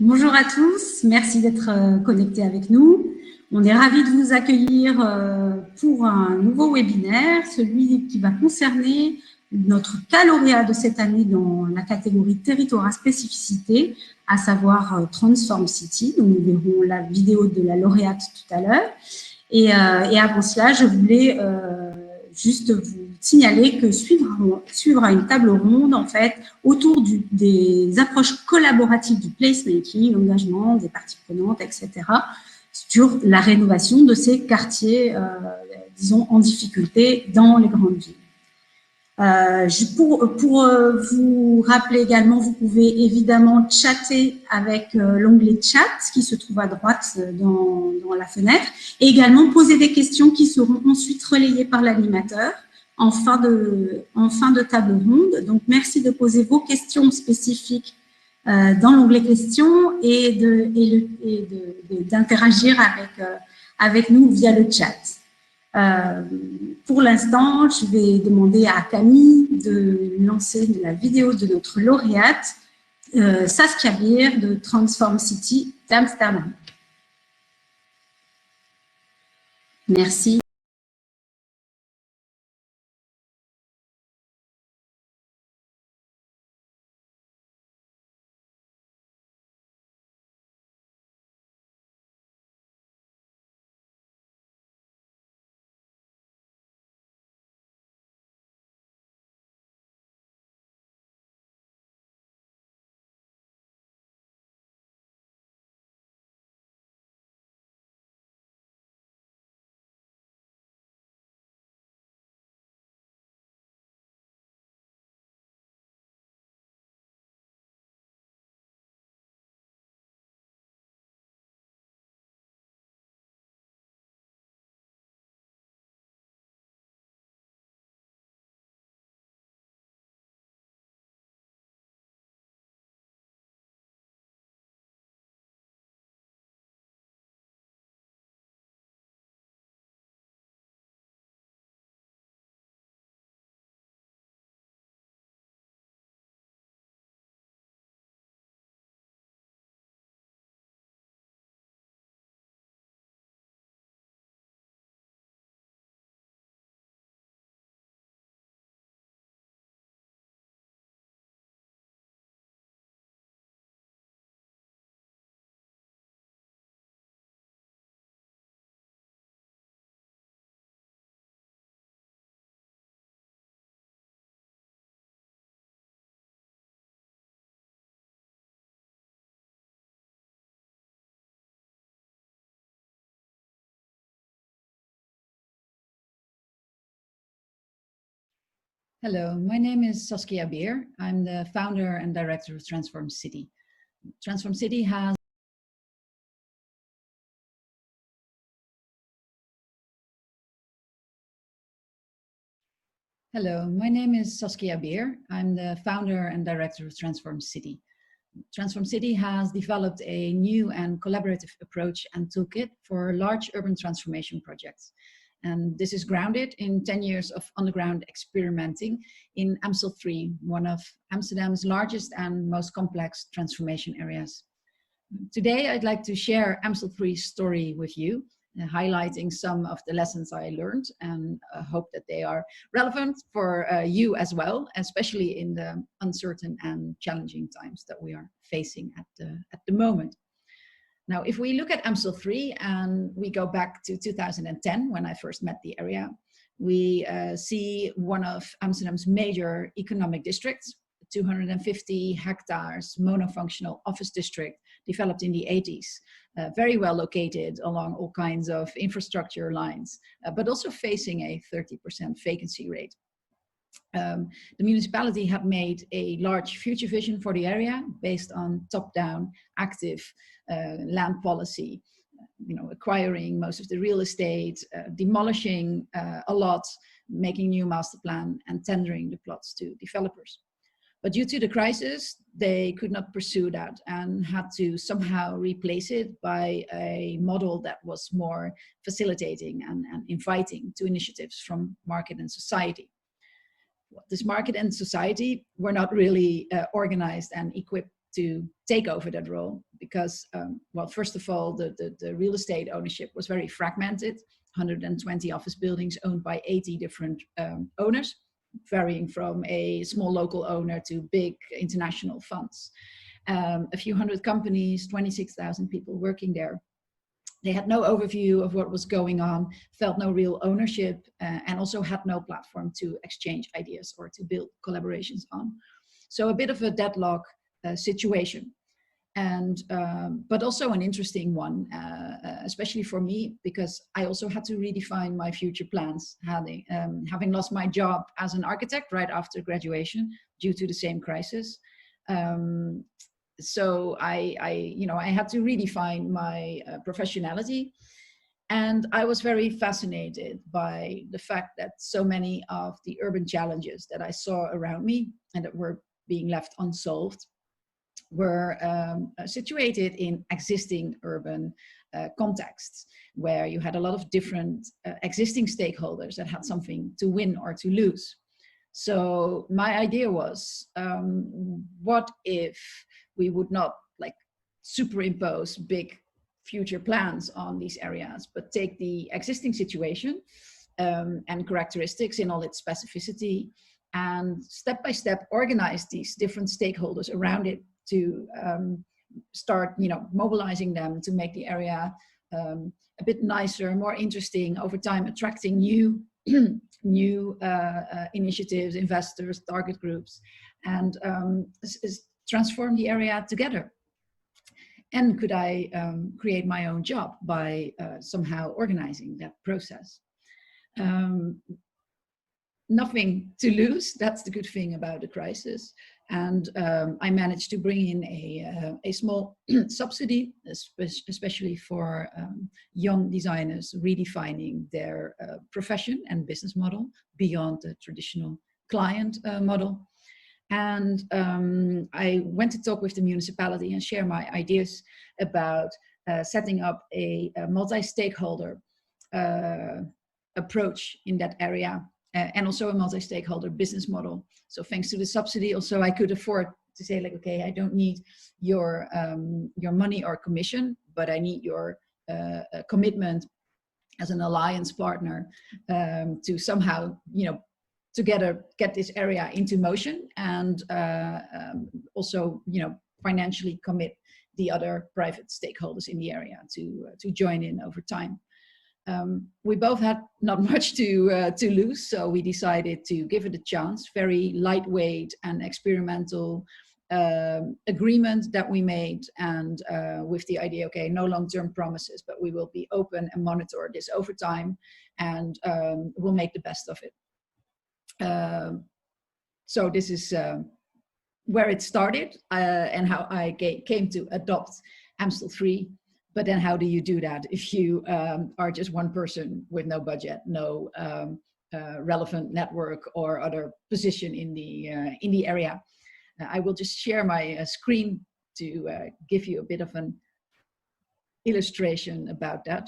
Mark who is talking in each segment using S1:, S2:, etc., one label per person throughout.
S1: Bonjour à tous, merci d'être connectés avec nous. On est ravis de vous accueillir pour un nouveau webinaire, celui qui va concerner notre cas lauréat de cette année dans la catégorie territoire à spécificité, à savoir Transform City. Donc, nous verrons la vidéo de la lauréate tout à l'heure. Et avant cela, je voulais juste vous signaler que suivra une table ronde, en fait, autour des approches collaboratives du placemaking, l'engagement des parties prenantes, etc., sur la rénovation de ces quartiers, disons, en difficulté dans les grandes villes. Pour vous rappeler également, vous pouvez évidemment chatter avec l'onglet chat qui se trouve à droite dans la fenêtre et également poser des questions qui seront ensuite relayées par l'animateur en fin de table ronde. Donc, merci de poser vos questions spécifiques dans l'onglet questions et d'interagir avec nous via le chat. Pour l'instant, je vais demander à Camille de lancer la vidéo de notre lauréate, Saskia Beer de Transform City d'Amsterdam. Merci.
S2: Hello, my name is Saskia Beer. I'm the founder and director of Transform City. Transform City has Hello, my name is Saskia Beer. I'm the founder and director of Transform City. Transform City has developed a new and collaborative approach and toolkit for large urban transformation projects. And this is grounded in 10 years of on-the-ground experimenting in Amstel 3, one of Amsterdam's largest and most complex transformation areas. Today, I'd like to share Amstel 3's story with you, highlighting some of the lessons I learned, and hope that they are relevant for you as well, especially in the uncertain and challenging times that we are facing at the moment. Now, if we look at Amstel 3 and we go back to 2010, when I first met the area, we see one of Amsterdam's major economic districts, 250 hectares monofunctional office district developed in the 80s, very well located along all kinds of infrastructure lines, but also facing a 30% vacancy rate. The municipality had made a large future vision for the area based on top-down active land policy, acquiring most of the real estate, demolishing a lot, making new master plan and tendering the plots to developers. But due to the crisis, they could not pursue that and had to somehow replace it by a model that was more facilitating and inviting to initiatives from market and society. This market and society were not really organized and equipped to take over that role because, well, first of all, the real estate ownership was very fragmented, 120 office buildings owned by 80 different owners, varying from a small local owner to big international funds. A few hundred companies, 26,000 people working there. They had no overview of what was going on, felt no real ownership, and also had no platform to exchange ideas or to build collaborations on. So a bit of a deadlock situation. And but also an interesting one, especially for me, because I also had to redefine my future plans, having lost my job as an architect right after graduation due to the same crisis. So I had to redefine my professionality, and I was very fascinated by the fact that so many of the urban challenges that I saw around me and that were being left unsolved were situated in existing urban contexts, where you had a lot of different existing stakeholders that had something to win or to lose. So my idea was, what if we would not like superimpose big future plans on these areas, but take the existing situation and characteristics in all its specificity, and step by step organize these different stakeholders around it to start, mobilizing them to make the area a bit nicer, more interesting over time, attracting new initiatives, investors, target groups, and transform the area together. And could I create my own job by somehow organizing that process? Nothing to lose. That's the good thing about the crisis. And I managed to bring in a small subsidy, especially for young designers redefining their profession and business model beyond the traditional client model. And I went to talk with the municipality and share my ideas about setting up a multi-stakeholder approach in that area, and also a multi-stakeholder business model. So thanks to the subsidy, also I could afford to say, like, okay, I don't need your money or commission, but I need your commitment as an alliance partner to somehow, together get this area into motion, and also, financially commit the other private stakeholders in the area to join in over time. We both had not much to lose, so we decided to give it a chance. Very lightweight and experimental agreement that we made, and with the idea, okay, no long-term promises, but we will be open and monitor this over time, and we'll make the best of it. So this is where it started, and how I came to adopt Amstel 3. But then how do you do that if you are just one person with no budget, no relevant network or other position in the area? I will just share my screen to give you a bit of an illustration about that.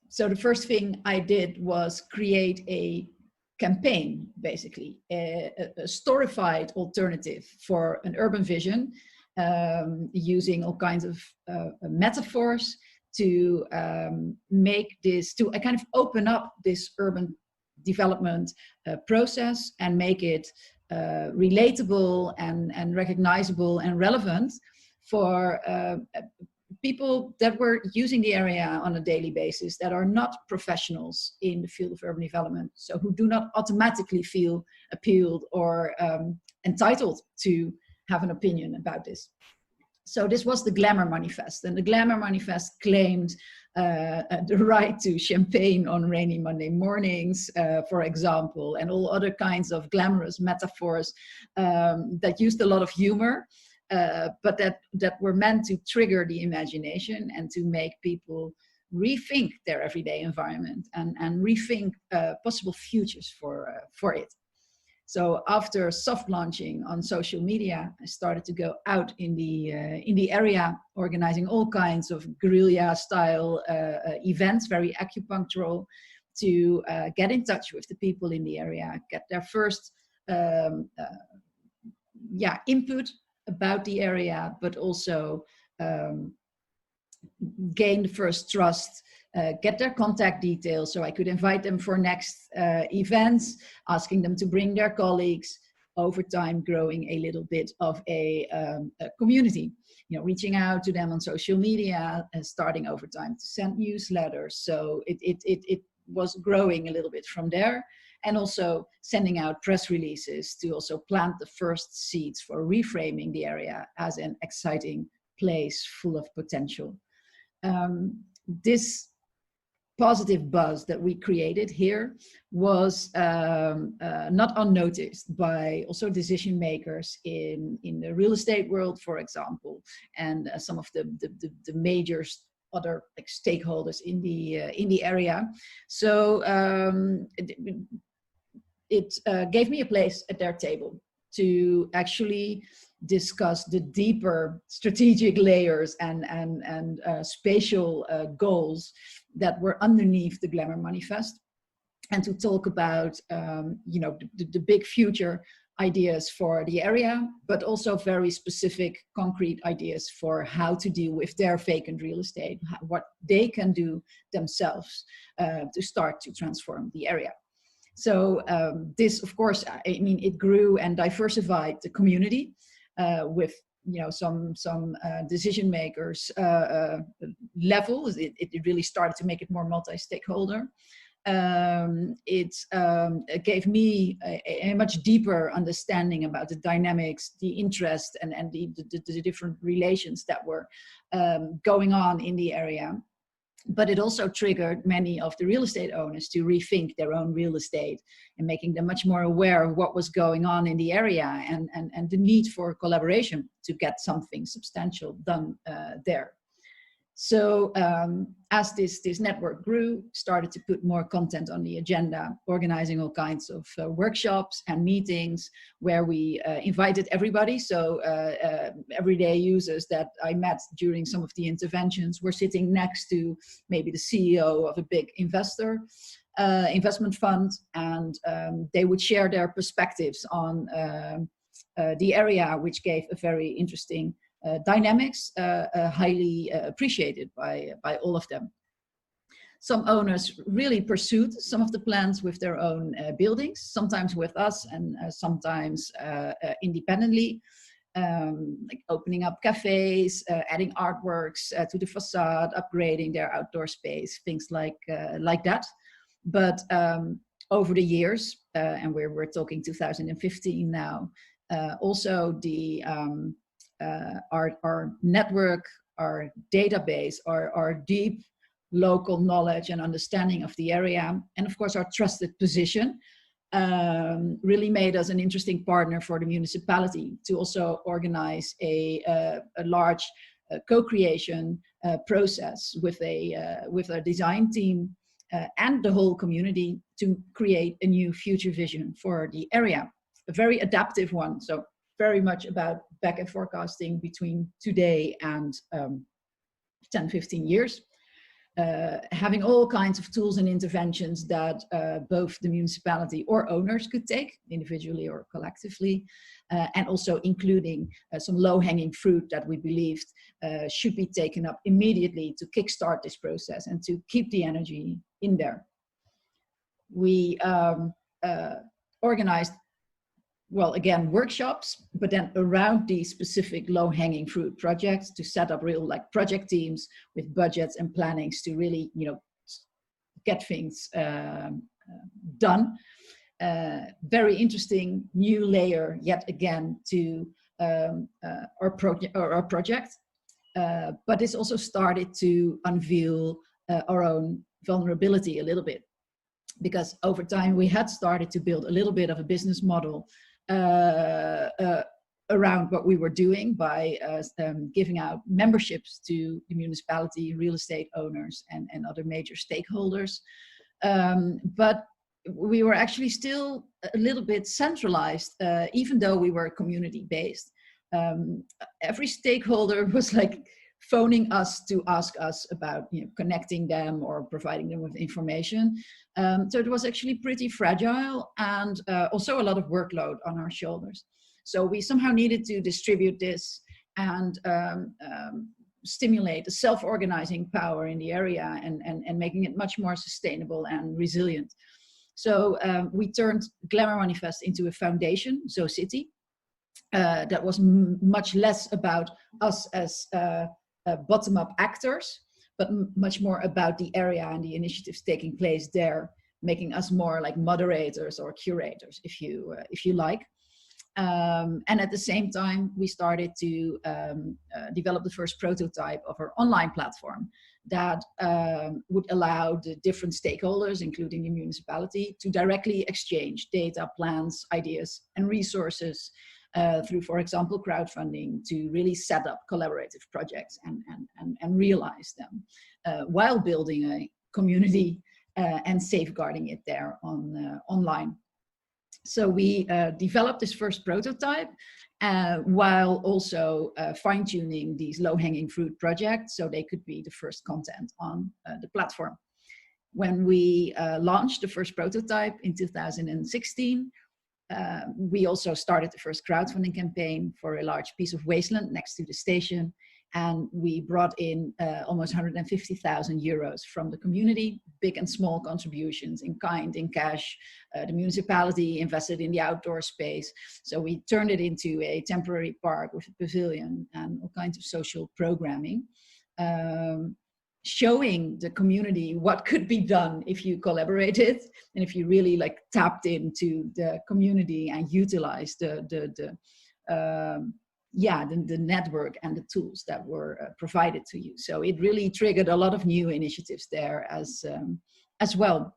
S2: So the first thing I did was create a campaign, basically, a storified alternative for an urban vision, using all kinds of metaphors to make this, to kind of open up this urban development process and make it relatable and recognizable and relevant for people that were using the area on a daily basis, that are not professionals in the field of urban development, so who do not automatically feel appealed or entitled to have an opinion about this. So this was the Glamour Manifest, and the Glamour Manifest claimed the right to champagne on rainy Monday mornings, for example, and all other kinds of glamorous metaphors that used a lot of humor, but that were meant to trigger the imagination and to make people rethink their everyday environment and rethink possible futures for it. So after soft launching on social media, I started to go out in the area, organizing all kinds of guerrilla style events, very acupunctural, to get in touch with the people in the area, get their first input about the area, but also gain the first trust, get their contact details so I could invite them for next events, asking them to bring their colleagues, over time growing a little bit of a community, reaching out to them on social media and starting over time to send newsletters. So it was growing a little bit from there, and also sending out press releases to also plant the first seeds for reframing the area as an exciting place full of potential. This positive buzz that we created here was not unnoticed by also decision makers in the real estate world, for example, and some of the major other stakeholders in the area. So it gave me a place at their table to actually discuss the deeper strategic layers and spatial goals that were underneath the Glamour Manifest, and to talk about the big future ideas for the area, but also very specific concrete ideas for how to deal with their vacant real estate, what they can do themselves to start to transform the area. So this, of course, I mean, it grew and diversified the community with some decision makers levels. It really started to make it more multi-stakeholder. It gave me a much deeper understanding about the dynamics, the interest, and the different relations that were going on in the area. But it also triggered many of the real estate owners to rethink their own real estate and making them much more aware of what was going on in the area and the need for collaboration to get something substantial done there. So as this network grew, started to put more content on the agenda, organizing all kinds of workshops and meetings where we invited everybody. So everyday users that I met during some of the interventions were sitting next to maybe the CEO of a big investment fund, and they would share their perspectives on the area, which gave a very interesting dynamics, highly appreciated by all of them. Some owners really pursued some of the plans with their own buildings, sometimes with us and sometimes independently, like opening up cafes, adding artworks to the facade, upgrading their outdoor space, things like that. But over the years, and we're talking 2015 now, also the our network, our database, our deep local knowledge and understanding of the area, and of course our trusted position, really made us an interesting partner for the municipality to also organize a large co-creation process with a design team and the whole community to create a new future vision for the area, a very adaptive one. So very much about back and forecasting between today and 10-15 years, having all kinds of tools and interventions that both the municipality or owners could take individually or collectively, and also including some low-hanging fruit that we believed should be taken up immediately to kickstart this process and to keep the energy in there. We organized, well, again, workshops, but then around these specific low-hanging fruit projects to set up real project teams with budgets and plannings to really, get things done. Very interesting new layer yet again to our project, but it's also started to unveil our own vulnerability a little bit, because over time we had started to build a little bit of a business model around what we were doing by giving out memberships to the municipality, real estate owners, and other major stakeholders. But we were actually still a little bit centralized, even though we were community-based. Every stakeholder was like phoning us to ask us about, you know, connecting them or providing them with information. So it was actually pretty fragile, and also a lot of workload on our shoulders. So we somehow needed to distribute this and stimulate the self-organizing power in the area, and making it much more sustainable and resilient. So we turned Glamour Manifest into a foundation, ZoCity, that was much less about us as bottom-up actors, but much more about the area and the initiatives taking place there, making us more like moderators or curators, if you like. And at the same time, we started to develop the first prototype of our online platform that would allow the different stakeholders, including the municipality, to directly exchange data, plans, ideas, and resources through, for example, crowdfunding, to really set up collaborative projects and realize them while building a community and safeguarding it there online. So we developed this first prototype while also fine-tuning these low-hanging fruit projects so they could be the first content on the platform. When we launched the first prototype in 2016, we also started the first crowdfunding campaign for a large piece of wasteland next to the station. And we brought in almost 150,000 euros from the community, big and small contributions in kind, in cash. The municipality invested in the outdoor space. So we turned it into a temporary park with a pavilion and all kinds of social programming, showing the community what could be done if you collaborated and if you really like tapped into the community and utilized the network and the tools that were provided to you. So it really triggered a lot of new initiatives there as well.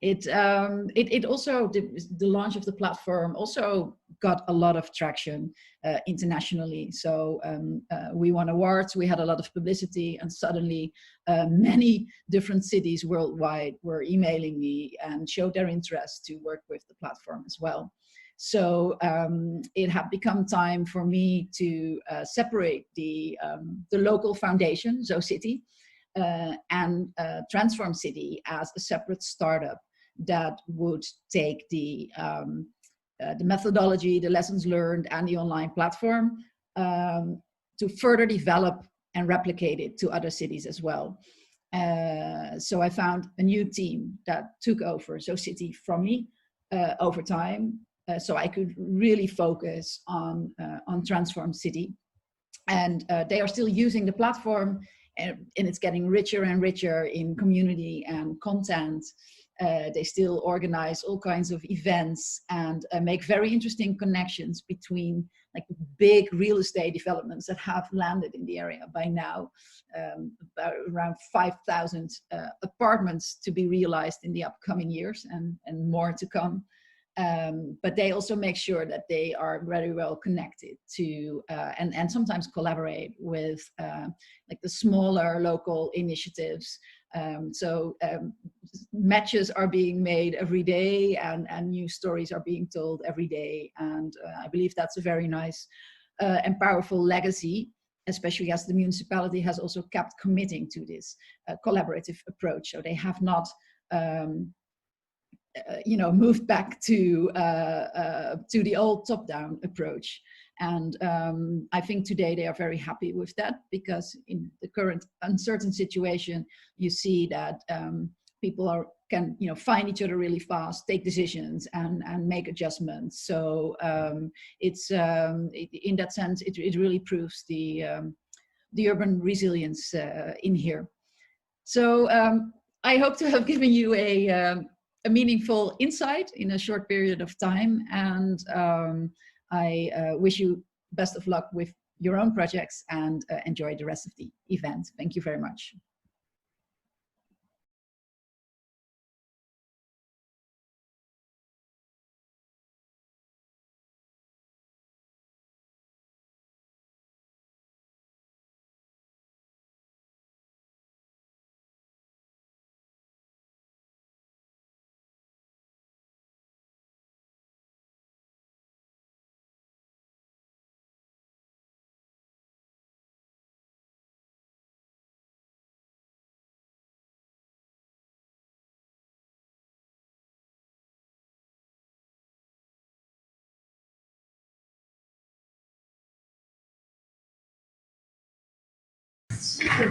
S2: It also, the launch of the platform also got a lot of traction internationally. So we won awards, we had a lot of publicity, and suddenly many different cities worldwide were emailing me and showed their interest to work with the platform as well. So it had become time for me to separate the local foundation, ZoCity, and Transform City as a separate startup that would take the methodology, the lessons learned, and the online platform to further develop and replicate it to other cities as well. So I found a new team that took over ZoCity from me over time, so I could really focus on Transform City. And they are still using the platform, and it's getting richer and richer in community and content. They still organize all kinds of events and make very interesting connections between like big real estate developments that have landed in the area by now, about around 5,000 apartments to be realized in the upcoming years, and more to come. But they also make sure that they are very well connected to and sometimes collaborate with like the smaller local initiatives. So matches are being made every day, and new stories are being told every day. And I believe that's a very nice and powerful legacy, especially as the municipality has also kept committing to this collaborative approach. So they have not moved back to the old top-down approach. And I think today they are very happy with that, because in the current uncertain situation, you see that people can find each other really fast, take decisions, and make adjustments. So in that sense, it really proves the urban resilience in here. So I hope to have given you a meaningful insight in a short period of time, and I wish you best of luck with your own projects, and enjoy the rest of the event. Thank you very much.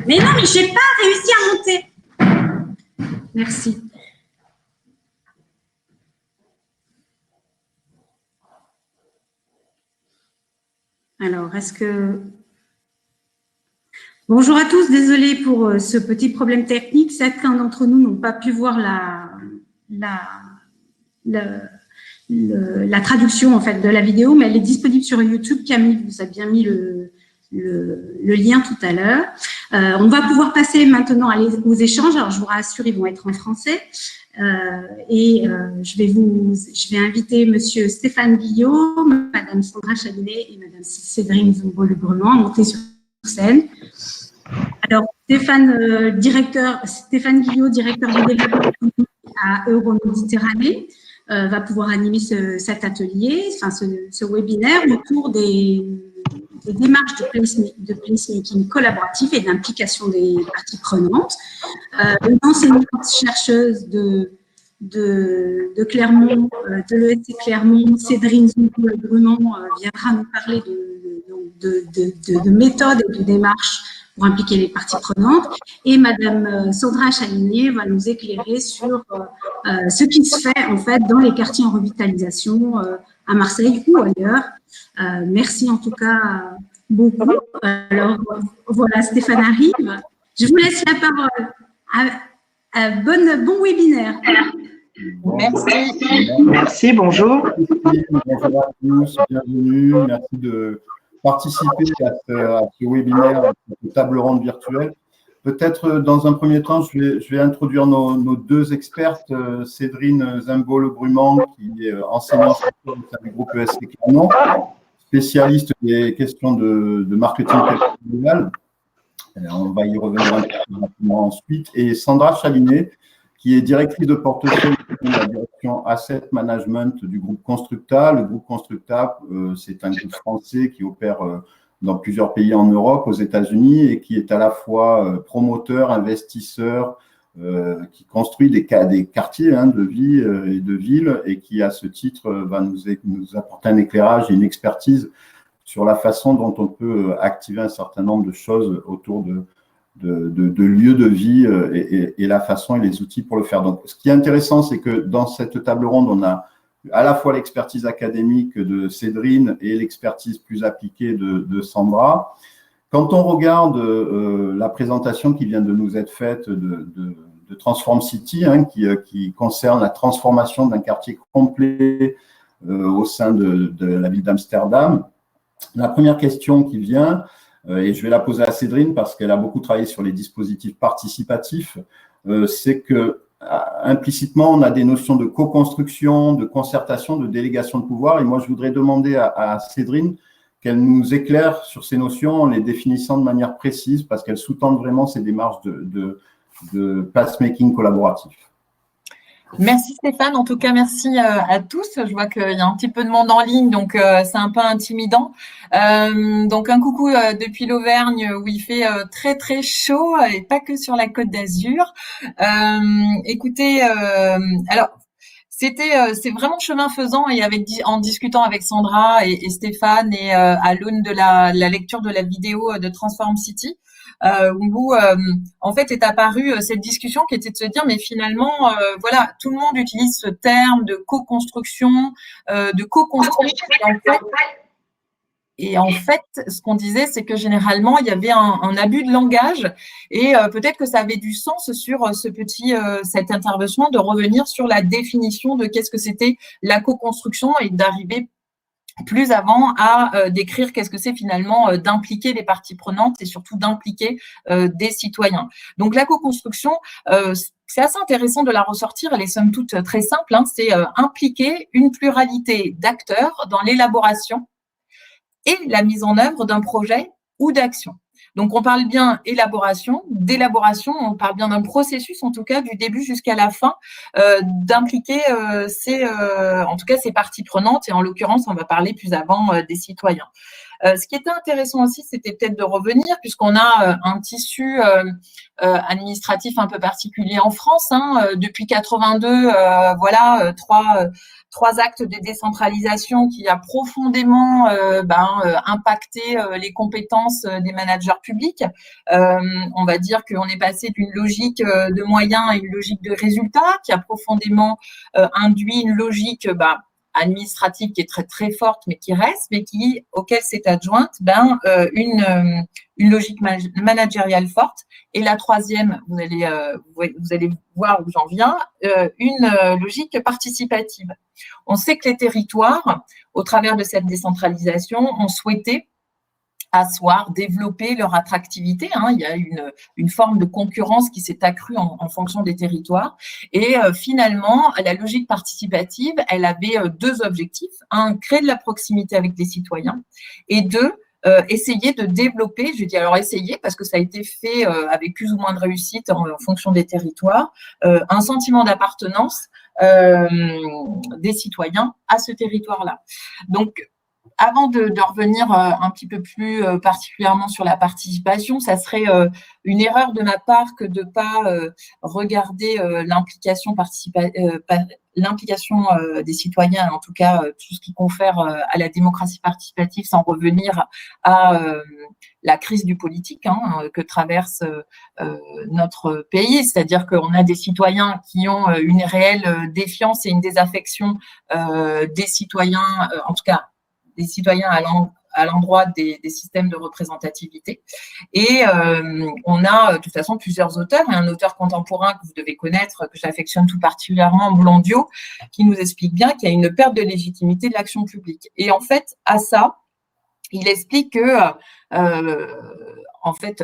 S1: Mais non, mais j'ai pas réussi à monter. Merci. Alors, est-ce que... Bonjour à tous, désolée pour ce petit problème technique. Certains d'entre nous n'ont pas pu voir la traduction en fait de la vidéo, mais elle est disponible sur YouTube. Camille vous a bien mis le lien tout à l'heure. On va pouvoir passer maintenant aux échanges. Alors, je vous rassure, ils vont être en français. Je vais inviter Monsieur Stéphane Guillot, Madame Sandra Chalinet et Madame Séverine Zumbo-Lebrunand à monter sur scène. Alors, Stéphane Guillot, directeur du développement à Euroméditerranée, va pouvoir animer cet atelier, ce webinaire autour des démarches de placemaking collaboratif et d'implication des parties prenantes. Une enseignante-chercheuse de Clermont, de l'ESC Clermont, Séverine Zumbo-Lebrunand, viendra nous parler de méthodes et de démarches pour impliquer les parties prenantes. Et Madame Sandra Chalinet va nous éclairer sur ce qui se fait en fait dans les quartiers en revitalisation à Marseille ou ailleurs. Merci en tout cas beaucoup. Alors voilà, Stéphane arrive. Je vous laisse la parole. Bon webinaire.
S3: Merci, bonjour.
S4: Bonjour à tous, bienvenue. Merci de participer à ce webinaire, à cette table ronde virtuelle. Peut-être dans un premier temps, je vais introduire nos deux expertes, Séverine Zumbo-Lebrunand, qui est enseignante du groupe ESC Clermont, spécialiste des questions de marketing territorial. On va y revenir un peu rapidement ensuite. Et Sandra Chalinet, qui est directrice de portefeuille de la direction Asset Management du groupe Constructa. Le groupe Constructa, c'est un groupe français qui opère dans plusieurs pays en Europe, aux États-Unis, et qui est à la fois promoteur, investisseur, qui construit des quartiers de vie et de villes, et qui, à ce titre, va nous apporter un éclairage et une expertise sur la façon dont on peut activer un certain nombre de choses autour de lieux de vie et la façon et les outils pour le faire. Donc, ce qui est intéressant, c'est que dans cette table ronde, on a à la fois l'expertise académique de Séverine et l'expertise plus appliquée de Sandra. Quand on regarde la présentation qui vient de nous être faite de Transform City, qui concerne la transformation d'un quartier complet au sein de la ville d'Amsterdam, la première question qui vient, et je vais la poser à Séverine parce qu'elle a beaucoup travaillé sur les dispositifs participatifs, c'est que implicitement, on a des notions de co-construction, de concertation, de délégation de pouvoir. Et moi, je voudrais demander à Séverine qu'elle nous éclaire sur ces notions en les définissant de manière précise parce qu'elles sous-tendent vraiment ces démarches de placemaking collaboratif.
S5: Merci Stéphane, en tout cas merci à tous. Je vois qu'il y a un petit peu de monde en ligne, donc c'est un peu intimidant. Donc un coucou depuis l'Auvergne où il fait très très chaud et pas que sur la Côte d'Azur. Écoutez, alors c'est vraiment chemin faisant et en discutant avec Sandra et Stéphane et à l'aune de la lecture de la vidéo de Transform City. Où en fait est apparue cette discussion qui était de se dire mais finalement voilà, tout le monde utilise ce terme de co-construction, de co-construire et en fait ce qu'on disait c'est que généralement il y avait un abus de langage et peut-être que ça avait du sens sur cette intervention de revenir sur la définition de qu'est-ce que c'était la co-construction et d'arriver plus avant à décrire qu'est-ce que c'est finalement d'impliquer les parties prenantes et surtout d'impliquer des citoyens. Donc la co-construction, c'est assez intéressant de la ressortir, elle est somme toute très simple, c'est impliquer une pluralité d'acteurs dans l'élaboration et la mise en œuvre d'un projet ou d'action. Donc, on parle bien d'élaboration, on parle bien d'un processus, en tout cas, du début jusqu'à la fin, d'impliquer en tout cas, ces parties prenantes, et en l'occurrence, on va parler plus avant des citoyens. Ce qui était intéressant aussi, c'était peut-être de revenir, puisqu'on a un tissu administratif un peu particulier en France. Depuis 82, voilà, trois actes de décentralisation qui a profondément impacté les compétences des managers publics. On va dire qu'on est passé d'une logique de moyens à une logique de résultats qui a profondément induit une logique administrative qui est très très forte, mais qui reste, mais auquel s'est adjointe une logique managériale forte. Et la troisième, vous allez voir où j'en viens, une logique participative. On sait que les territoires, au travers de cette décentralisation, ont souhaité asseoir, développer leur attractivité. Il y a une forme de concurrence qui s'est accrue en fonction des territoires. Et finalement, la logique participative, elle avait deux objectifs. Un, créer de la proximité avec les citoyens. Et deux, essayer de développer, je dis alors essayer parce que ça a été fait avec plus ou moins de réussite en fonction des territoires, un sentiment d'appartenance des citoyens à ce territoire-là. Donc, avant de revenir un petit peu plus particulièrement sur la participation, ça serait une erreur de ma part que de ne pas regarder l'implication des citoyens, en tout cas tout ce qui confère à la démocratie participative, sans revenir à la crise du politique que traverse notre pays. C'est-à-dire qu'on a des citoyens qui ont une réelle défiance et une désaffection des citoyens, en tout cas des citoyens à l'endroit des systèmes de représentativité. Et on a de toute façon plusieurs auteurs, et un auteur contemporain que vous devez connaître, que j'affectionne tout particulièrement, Blondiot, qui nous explique bien qu'il y a une perte de légitimité de l'action publique. Et en fait, à ça, il explique que, en fait,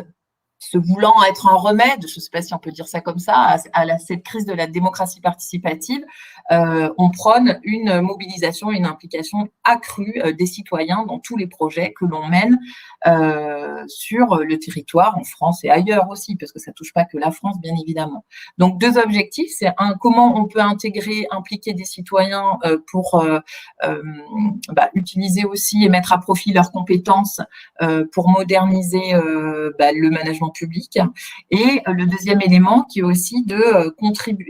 S5: se voulant être un remède, je ne sais pas si on peut dire ça comme ça, à cette crise de la démocratie participative, on prône une mobilisation, une implication accrue des citoyens dans tous les projets que l'on mène sur le territoire, en France et ailleurs aussi, parce que ça ne touche pas que la France, bien évidemment. Donc, deux objectifs, c'est un, comment on peut impliquer des citoyens pour utiliser aussi et mettre à profit leurs compétences pour moderniser le management public. Et le deuxième élément qui est aussi de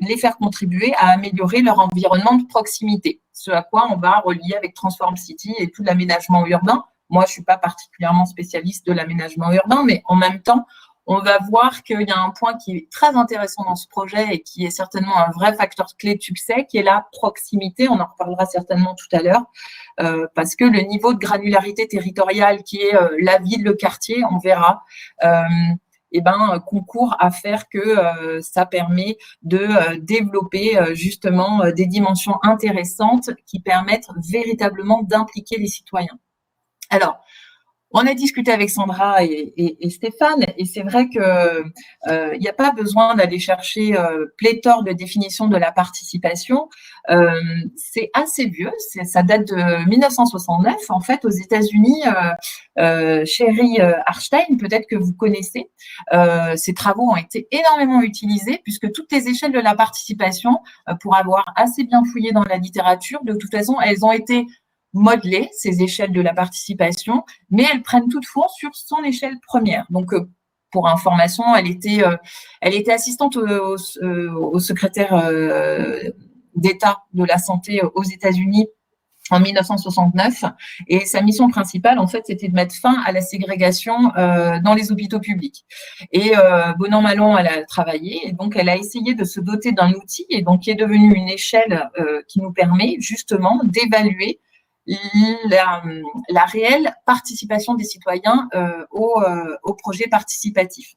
S5: les faire contribuer à améliorer leur environnement de proximité, ce à quoi on va relier avec Transform City et tout l'aménagement urbain. Moi, je ne suis pas particulièrement spécialiste de l'aménagement urbain, mais en même temps, on va voir qu'il y a un point qui est très intéressant dans ce projet et qui est certainement un vrai facteur clé de succès, qui est la proximité. On en reparlera certainement tout à l'heure, parce que le niveau de granularité territoriale qui est la ville, le quartier, on verra, concourt à faire que ça permet de développer justement des dimensions intéressantes qui permettent véritablement d'impliquer les citoyens. Alors, on a discuté avec Sandra et Stéphane, et c'est vrai que il n'y a pas besoin d'aller chercher pléthore de définitions de la participation. C'est assez vieux, ça date de 1969. En fait, aux États-Unis, Sherry Arstein, peut-être que vous connaissez, ces travaux ont été énormément utilisés puisque toutes les échelles de la participation, pour avoir assez bien fouillé dans la littérature, de toute façon, elles ont été modeler ces échelles de la participation, mais elles prennent toutefois sur son échelle première. Donc, pour information, elle était assistante au secrétaire d'État de la santé aux États-Unis en 1969, et sa mission principale, en fait, c'était de mettre fin à la ségrégation dans les hôpitaux publics. Et bon an, mal an, elle a travaillé, et donc elle a essayé de se doter d'un outil, et donc qui est devenu une échelle qui nous permet justement d'évaluer la réelle participation des citoyens au projet participatif.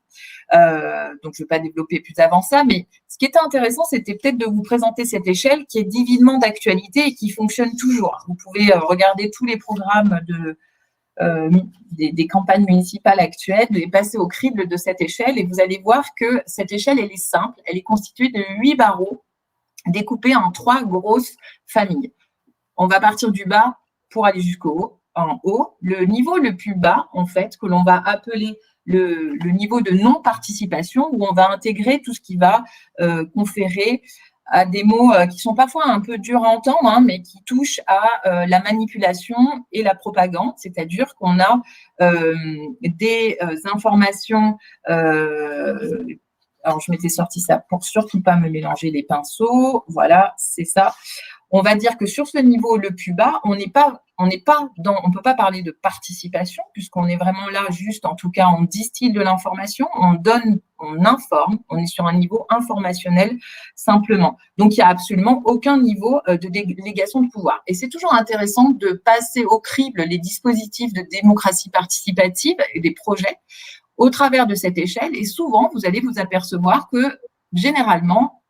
S5: Donc, je ne vais pas développer plus avant ça, mais ce qui était intéressant, c'était peut-être de vous présenter cette échelle qui est divinement d'actualité et qui fonctionne toujours. Vous pouvez regarder tous les programmes des campagnes municipales actuelles et passer au crible de cette échelle, et vous allez voir que cette échelle, elle est simple, elle est constituée de 8 barreaux découpés en 3 grosses familles. On va partir du bas pour aller jusqu'au haut. En haut, le niveau le plus bas, en fait, que l'on va appeler le niveau de non-participation, où on va intégrer tout ce qui va conférer à des mots qui sont parfois un peu durs à entendre, hein, mais qui touchent à la manipulation et la propagande, c'est-à-dire qu'on a des informations. Alors, je m'étais sorti ça pour surtout pas me mélanger les pinceaux. Voilà, c'est ça. On va dire que sur ce niveau le plus bas, on peut pas parler de participation puisqu'on est vraiment là juste, en tout cas, on distille de l'information, on donne, on informe, on est sur un niveau informationnel simplement. Donc, il n'y a absolument aucun niveau de délégation de pouvoir. Et c'est toujours intéressant de passer au crible les dispositifs de démocratie participative et des projets au travers de cette échelle. Et souvent, vous allez vous apercevoir que généralement,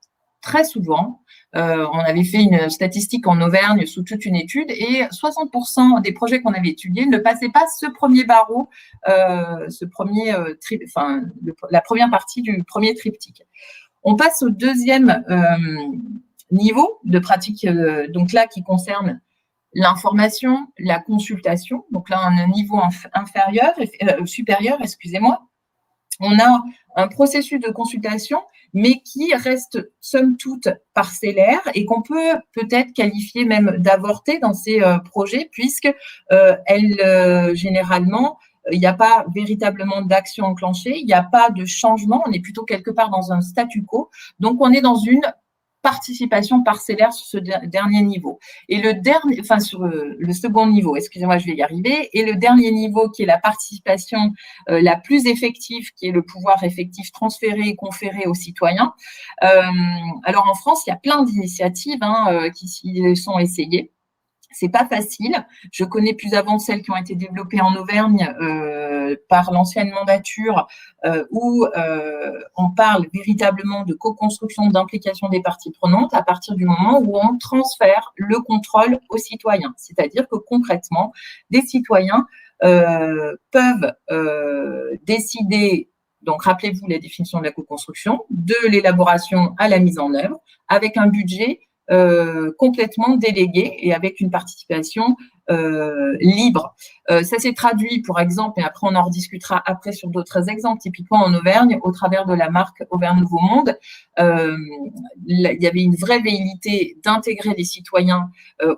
S5: très souvent, on avait fait une statistique en Auvergne sous toute une étude et 60% des projets qu'on avait étudiés ne passaient pas ce premier barreau, la première partie du premier triptyque. On passe au deuxième niveau de pratique, donc là qui concerne l'information, la consultation. Donc là, on a un niveau supérieur, excusez-moi. On a un processus de consultation, mais qui reste somme toute parcellaire et qu'on peut peut-être qualifier même d'avorté dans ces projets, puisque généralement, il n'y a pas véritablement d'action enclenchée, il n'y a pas de changement, on est plutôt quelque part dans un statu quo. Donc, on est dans une participation parcellaire sur ce dernier niveau. Et sur le second niveau, excusez-moi, je vais y arriver. Et le dernier niveau, qui est la participation la plus effective, qui est le pouvoir effectif transféré et conféré aux citoyens. Alors en France, il y a plein d'initiatives qui s'y sont essayées. C'est pas facile. Je connais plus avant celles qui ont été développées en Auvergne par l'ancienne mandature où on parle véritablement de co-construction, d'implication des parties prenantes à partir du moment où on transfère le contrôle aux citoyens. C'est-à-dire que concrètement, des citoyens peuvent décider. Donc, rappelez-vous la définition de la co-construction, de l'élaboration à la mise en œuvre, avec un budget complètement délégué et avec une participation libre. Ça s'est traduit, pour exemple, et après on en rediscutera après sur d'autres exemples, typiquement en Auvergne, au travers de la marque Auvergne Nouveau Monde, il y avait une vraie velléité d'intégrer les citoyens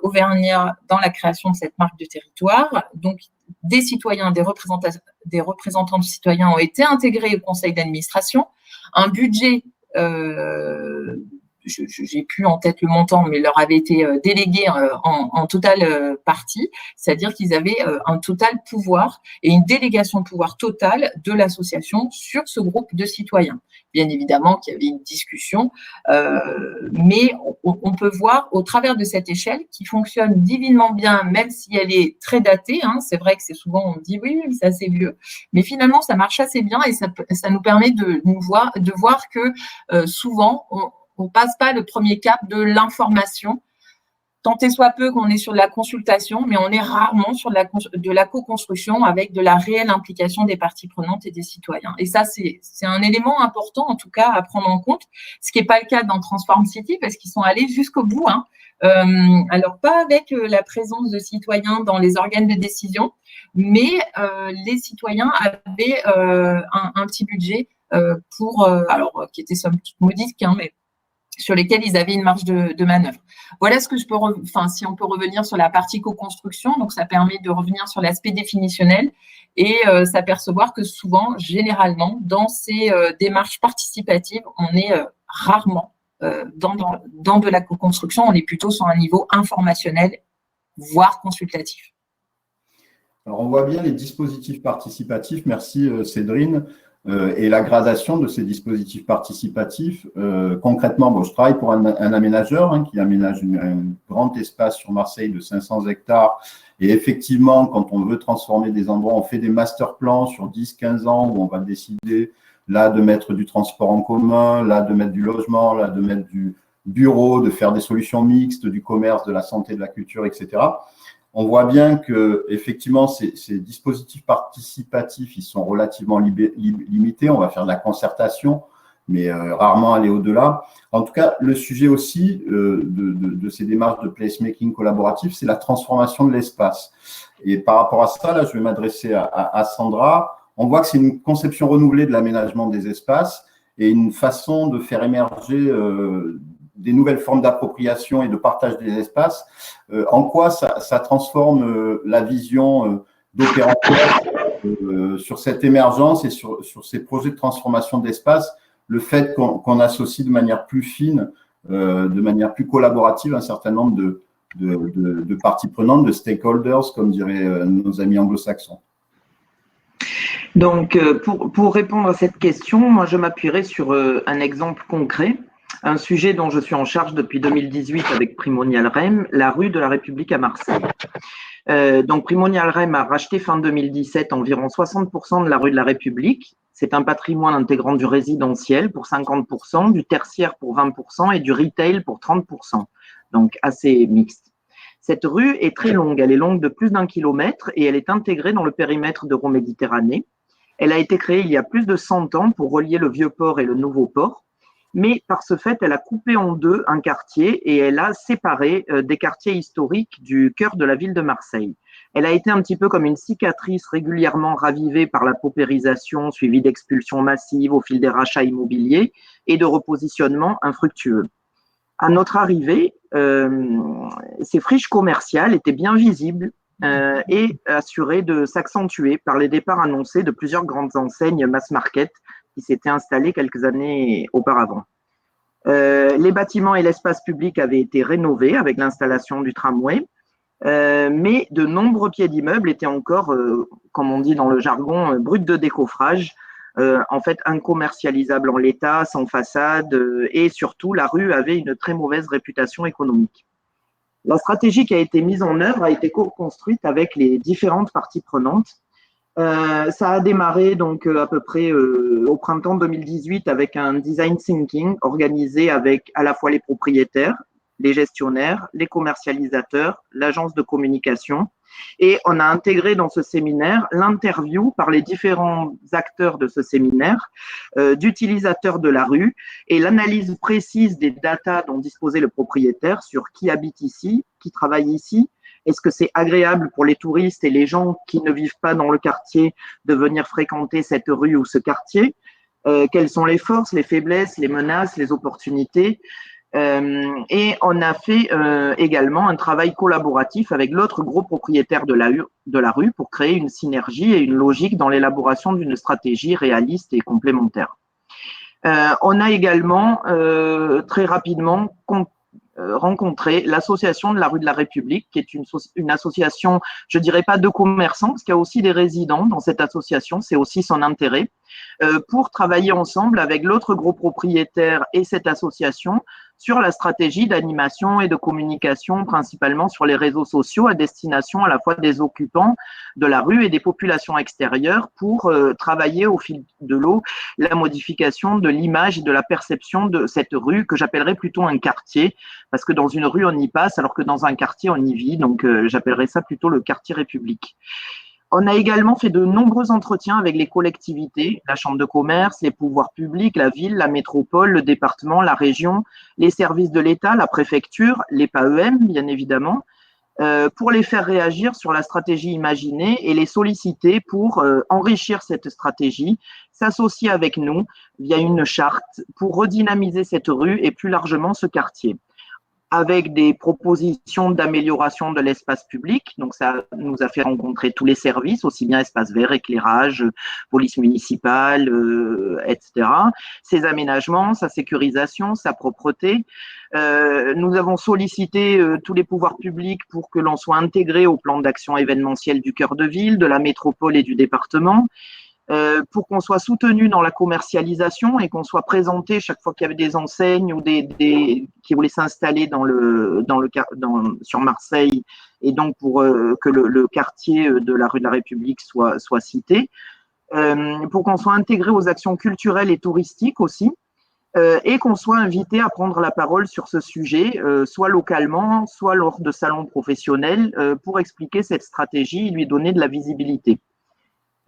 S5: auvergnats dans la création de cette marque de territoire. Donc, des citoyens, des représentants de citoyens ont été intégrés au conseil d'administration. Un budget j'ai plus en tête le montant, mais leur avait été délégué en totale partie, c'est-à-dire qu'ils avaient un total pouvoir et une délégation de pouvoir totale de l'association sur ce groupe de citoyens. Bien évidemment qu'il y avait une discussion, mais on peut voir au travers de cette échelle qui fonctionne divinement bien, même si elle est très datée. C'est vrai que c'est souvent, on dit oui, c'est assez vieux, mais finalement, ça marche assez bien et ça nous permet de voir que souvent, on passe pas le premier cap de l'information, tant et soit peu qu'on est sur de la consultation, mais on est rarement sur de la co-construction avec de la réelle implication des parties prenantes et des citoyens. Et ça, c'est un élément important, en tout cas, à prendre en compte, ce qui n'est pas le cas dans Transform City, parce qu'ils sont allés jusqu'au bout. Alors, pas avec la présence de citoyens dans les organes de décision, mais les citoyens avaient un petit budget qui était somme toute modique, mais sur lesquels ils avaient une marge de manœuvre. Voilà ce que si on peut revenir sur la partie co-construction, donc ça permet de revenir sur l'aspect définitionnel et s'apercevoir que souvent, généralement, dans ces démarches participatives, on est rarement dans de la co-construction, on est plutôt sur un niveau informationnel, voire consultatif.
S4: Alors, on voit bien les dispositifs participatifs, merci Cédrine, et la gradation de ces dispositifs participatifs. Concrètement, je travaille pour un aménageur qui aménage un grand espace sur Marseille de 500 hectares. Et effectivement, quand on veut transformer des endroits, on fait des master plans sur 10-15 ans où on va décider là de mettre du transport en commun, là de mettre du logement, là de mettre du bureau, de faire des solutions mixtes, du commerce, de la santé, de la culture, etc. On voit bien que effectivement ces dispositifs participatifs, ils sont relativement limités. On va faire de la concertation, mais rarement aller au-delà. En tout cas, le sujet aussi de ces démarches de placemaking collaboratif, c'est la transformation de l'espace. Et par rapport à ça, là, je vais m'adresser à Sandra. On voit que c'est une conception renouvelée de l'aménagement des espaces et une façon de faire émerger des nouvelles formes d'appropriation et de partage des espaces, en quoi ça transforme la vision d'opérateur sur cette émergence et sur ces projets de transformation d'espace, le fait qu'on associe de manière plus fine, de manière plus collaborative un certain nombre de parties prenantes, de stakeholders, comme diraient nos amis anglo-saxons.
S3: Donc, pour répondre à cette question, moi, je m'appuierai sur un exemple concret, un sujet dont je suis en charge depuis 2018 avec Primonial REM, la rue de la République à Marseille. Donc, Primonial REM a racheté fin 2017 environ 60% de la rue de la République. C'est un patrimoine intégrant du résidentiel pour 50%, du tertiaire pour 20% et du retail pour 30%. Donc, assez mixte. Cette rue est très longue. Elle est longue de plus d'1 kilomètre et elle est intégrée dans le périmètre d'Euroméditerranée. Elle a été créée il y a plus de 100 ans pour relier le Vieux-Port et le Nouveau-Port. Mais par ce fait, elle a coupé en deux un quartier et elle a séparé des quartiers historiques du cœur de la ville de Marseille. Elle a été un petit peu comme une cicatrice régulièrement ravivée par la paupérisation suivie d'expulsions massives au fil des rachats immobiliers et de repositionnements infructueux. À notre arrivée, ces friches commerciales étaient bien visibles et assurées de s'accentuer par les départs annoncés de plusieurs grandes enseignes mass market qui s'étaient installées quelques années auparavant. Les bâtiments et l'espace public avaient été rénovés avec l'installation du tramway, mais de nombreux pieds d'immeubles étaient encore, comme on dit dans le jargon, bruts de décoffrage, en fait incommercialisables en l'état, sans façade, et surtout la rue avait une très mauvaise réputation économique. La stratégie qui a été mise en œuvre a été co-construite avec les différentes parties prenantes. Ça a démarré donc à peu près au printemps 2018 avec un design thinking organisé avec à la fois les propriétaires, les gestionnaires, les commercialisateurs, l'agence de communication. Et on a intégré dans ce séminaire l'interview par les différents acteurs de ce séminaire, d'utilisateurs de la rue et l'analyse précise des datas dont disposait le propriétaire sur qui habite ici, qui travaille ici. Est-ce que c'est agréable pour les touristes et les gens qui ne vivent pas dans le quartier de venir fréquenter cette rue ou ce quartier? Quelles sont les forces, les faiblesses, les menaces, les opportunités? Et on a fait également un travail collaboratif avec l'autre gros propriétaire de la rue pour créer une synergie et une logique dans l'élaboration d'une stratégie réaliste et complémentaire. On a également très rapidement rencontré l'association de la rue de la République, qui est une association, je dirais pas de commerçants, parce qu'il y a aussi des résidents dans cette association, c'est aussi son intérêt, pour travailler ensemble avec l'autre gros propriétaire et cette association sur la stratégie d'animation et de communication, principalement sur les réseaux sociaux à destination à la fois des occupants de la rue et des populations extérieures pour travailler au fil de l'eau la modification de l'image et de la perception de cette rue que j'appellerais plutôt un quartier, parce que dans une rue on y passe alors que dans un quartier on y vit, donc j'appellerais ça plutôt le quartier République. On a également fait de nombreux entretiens avec les collectivités, la chambre de commerce, les pouvoirs publics, la ville, la métropole, le département, la région, les services de l'État, la préfecture, les PAEM, bien évidemment, pour les faire réagir sur la stratégie imaginée et les solliciter pour enrichir cette stratégie, s'associer avec nous via une charte pour redynamiser cette rue et plus largement ce quartier, avec des propositions d'amélioration de l'espace public. Donc, ça nous a fait rencontrer tous les services, aussi bien espace vert, éclairage, police municipale, etc. Ses aménagements, sa sécurisation, sa propreté. Nous avons sollicité tous les pouvoirs publics pour que l'on soit intégré au plan d'action événementiel du cœur de ville, de la métropole et du département. Pour qu'on soit soutenu dans la commercialisation et qu'on soit présenté chaque fois qu'il y avait des enseignes ou qui voulaient s'installer sur Marseille, et donc pour que le quartier de la rue de la République soit cité, pour qu'on soit intégré aux actions culturelles et touristiques aussi, et qu'on soit invité à prendre la parole sur ce sujet, soit localement, soit lors de salons professionnels, pour expliquer cette stratégie et lui donner de la visibilité.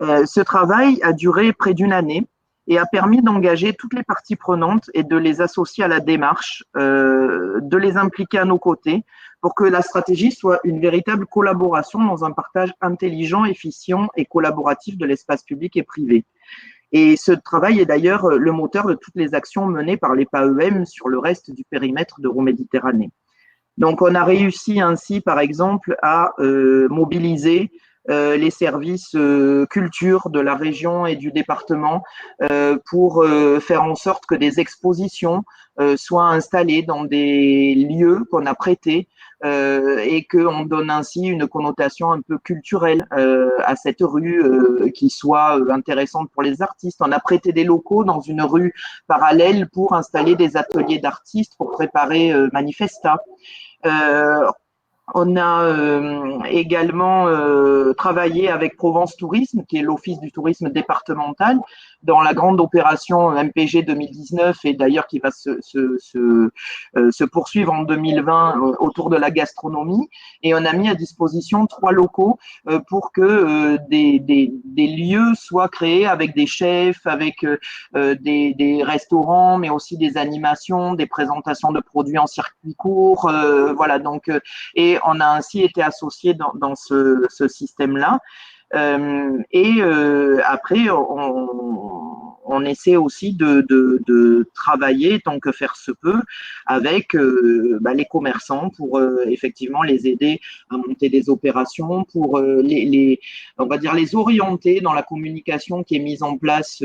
S3: Ce travail a duré près d'1 année et a permis d'engager toutes les parties prenantes et de les associer à la démarche, de les impliquer à nos côtés pour que la stratégie soit une véritable collaboration dans un partage intelligent, efficient et collaboratif de l'espace public et privé. Et ce travail est d'ailleurs le moteur de toutes les actions menées par les PAEM sur le reste du périmètre d'Euroméditerranée. Donc, on a réussi ainsi, par exemple, à mobiliser les services culture de la région et du département pour faire en sorte que des expositions soient installées dans des lieux qu'on a prêtés et qu'on donne ainsi une connotation un peu culturelle à cette rue qui soit intéressante pour les artistes. On a prêté des locaux dans une rue parallèle pour installer des ateliers d'artistes pour préparer manifesta. On a également travaillé avec Provence Tourisme, qui est l'Office du tourisme départemental, dans la grande opération MPG 2019 et d'ailleurs qui va se poursuivre en 2020 autour de la gastronomie. Et on a mis à disposition 3 locaux pour que des lieux soient créés avec des chefs, avec des restaurants, mais aussi des animations, des présentations de produits en circuit court. Voilà, donc, et on a ainsi été associé dans ce système-là. Après, on essaie aussi de travailler tant que faire se peut avec les commerçants pour effectivement les aider à monter des opérations, pour on va dire les orienter dans la communication qui est mise en place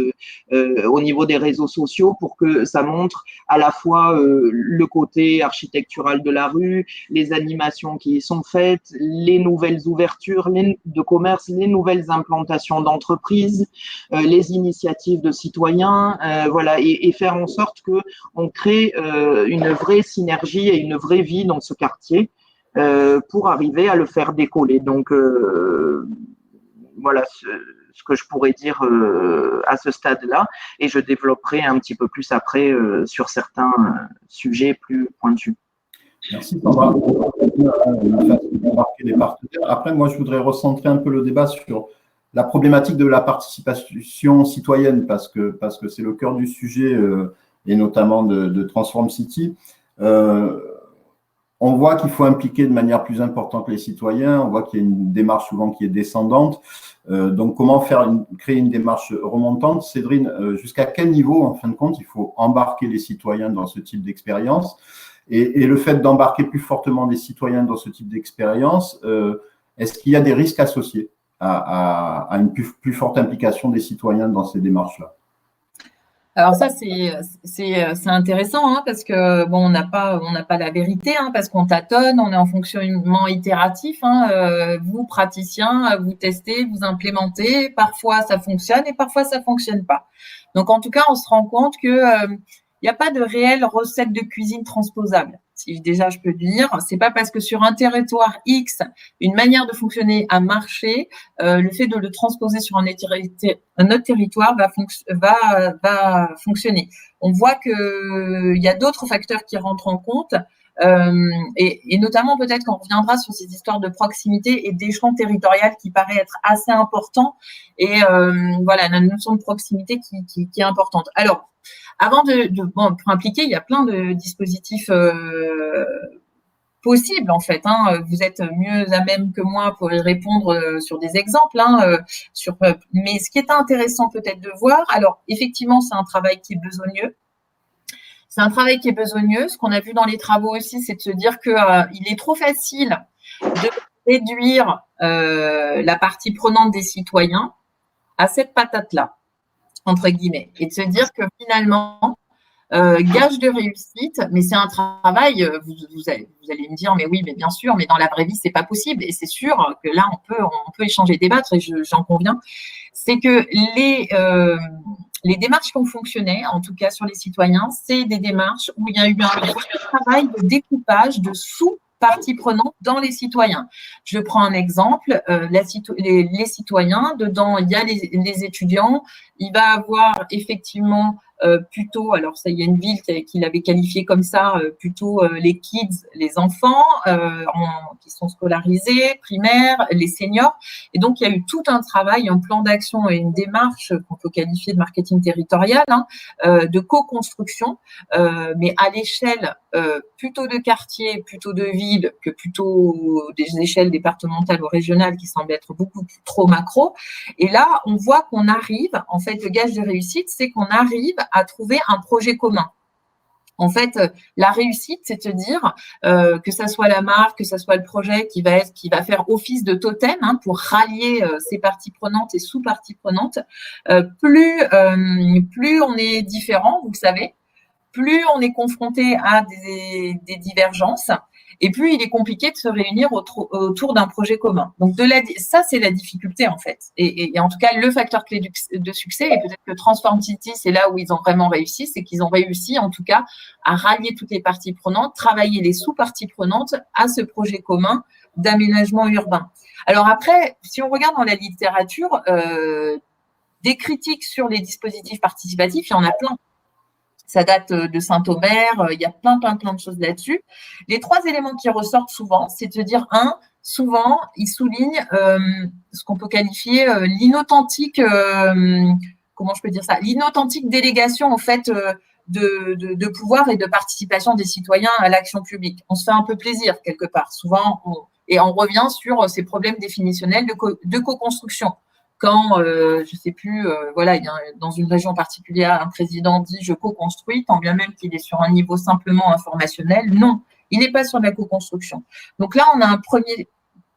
S3: au niveau des réseaux sociaux pour que ça montre à la fois le côté architectural de la rue, les animations qui y sont faites, les nouvelles ouvertures de commerce, les nouvelles implantations d'entreprises, les initiatives de citoyens, voilà, et faire en sorte que on crée une vraie synergie et une vraie vie dans ce quartier pour arriver à le faire décoller. Donc voilà ce que je pourrais dire à ce stade-là, et je développerai un petit peu plus après sur certains sujets plus pointus.
S4: Merci Sandra. Embarquer les partenaires. Après, moi, je voudrais recentrer un peu le débat sur la problématique de la participation citoyenne, parce que c'est le cœur du sujet, et notamment de Transform City. On voit qu'il faut impliquer de manière plus importante les citoyens, on voit qu'il y a une démarche souvent qui est descendante. Donc, comment créer une démarche remontante? Séverine, jusqu'à quel niveau, en fin de compte, il faut embarquer les citoyens dans ce type d'expérience? Et le fait d'embarquer plus fortement des citoyens dans ce type d'expérience, est-ce qu'il y a des risques associés à une plus forte implication des citoyens dans ces démarches-là?
S5: Alors ça, c'est intéressant, hein, parce que bon, on n'a pas la vérité, hein, parce qu'on tâtonne, on est en fonctionnement itératif, hein, vous praticiens, vous testez, vous implémentez, parfois ça fonctionne et parfois ça fonctionne pas. Donc en tout cas, on se rend compte que il n'y a pas de réelle recette de cuisine transposable. Si déjà je peux dire, c'est pas parce que sur un territoire X, une manière de fonctionner a marché, le fait de le transposer sur un autre territoire va fonctionner. On voit que il y a d'autres facteurs qui rentrent en compte. Et notamment peut-être qu'on reviendra sur ces histoires de proximité et d'échelon territorial qui paraît être assez important, et voilà, la notion de proximité qui est importante. Alors, avant pour impliquer, il y a plein de dispositifs possibles en fait, hein. Vous êtes mieux à même que moi pour y répondre sur des exemples, hein, mais ce qui est intéressant peut-être de voir, alors effectivement c'est un travail qui est besogneux. C'est un travail qui est besogneux. Ce qu'on a vu dans les travaux aussi, c'est de se dire que il est trop facile de réduire la partie prenante des citoyens à cette patate-là, entre guillemets, et de se dire que finalement, gage de réussite, mais c'est un travail, vous allez me dire, mais oui, mais bien sûr, mais dans la vraie vie, c'est pas possible. Et c'est sûr que là, on peut échanger, débattre, et j'en conviens. C'est que les démarches qui ont fonctionné, en tout cas sur les citoyens, c'est des démarches où il y a eu un travail de découpage de sous-parties prenantes dans les citoyens. Je prends un exemple, les citoyens, dedans, il y a les étudiants, il va avoir effectivement plutôt, alors ça, il y a une ville qui l'avait qualifié comme ça, plutôt les kids, les enfants qui sont scolarisés, primaires, les seniors. Et donc, il y a eu tout un travail, un plan d'action et une démarche qu'on peut qualifier de marketing territorial, de co-construction, mais à l'échelle plutôt de quartier, plutôt de ville, que plutôt des échelles départementales ou régionales qui semblent être beaucoup trop macro. Et là, on voit qu'on arrive, en fait, le gage de réussite, c'est qu'on arrive à trouver un projet commun. En fait, la réussite, c'est de dire que ça soit la marque, que ça soit le projet qui va faire office de totem pour rallier ces parties prenantes et sous-parties prenantes. Plus on est différent, vous le savez, plus on est confronté à des divergences, et plus il est compliqué de se réunir autour d'un projet commun. Donc, ça, c'est la difficulté, en fait. Et en tout cas, le facteur clé de succès, et peut-être que Transform City, c'est là où ils ont vraiment réussi, c'est qu'ils ont réussi, en tout cas, à rallier toutes les parties prenantes, travailler les sous-parties prenantes à ce projet commun d'aménagement urbain. Alors après, si on regarde dans la littérature, des critiques sur les dispositifs participatifs, il y en a plein. Ça date de Saint-Omer, il y a plein de choses là-dessus. Les 3 éléments qui ressortent souvent, c'est de dire, souvent, ils soulignent ce qu'on peut qualifier l'inauthentique, comment je peux dire ça, l'inauthentique délégation, en fait, de pouvoir et de participation des citoyens à l'action publique. On se fait un peu plaisir, quelque part. Souvent, on revient sur ces problèmes définitionnels de co-construction. Quand, je sais plus, voilà, il y a dans une région particulière, un président dit « je co-construis », tant bien même qu'il est sur un niveau simplement informationnel. Non, il n'est pas sur la co-construction. Donc là, on a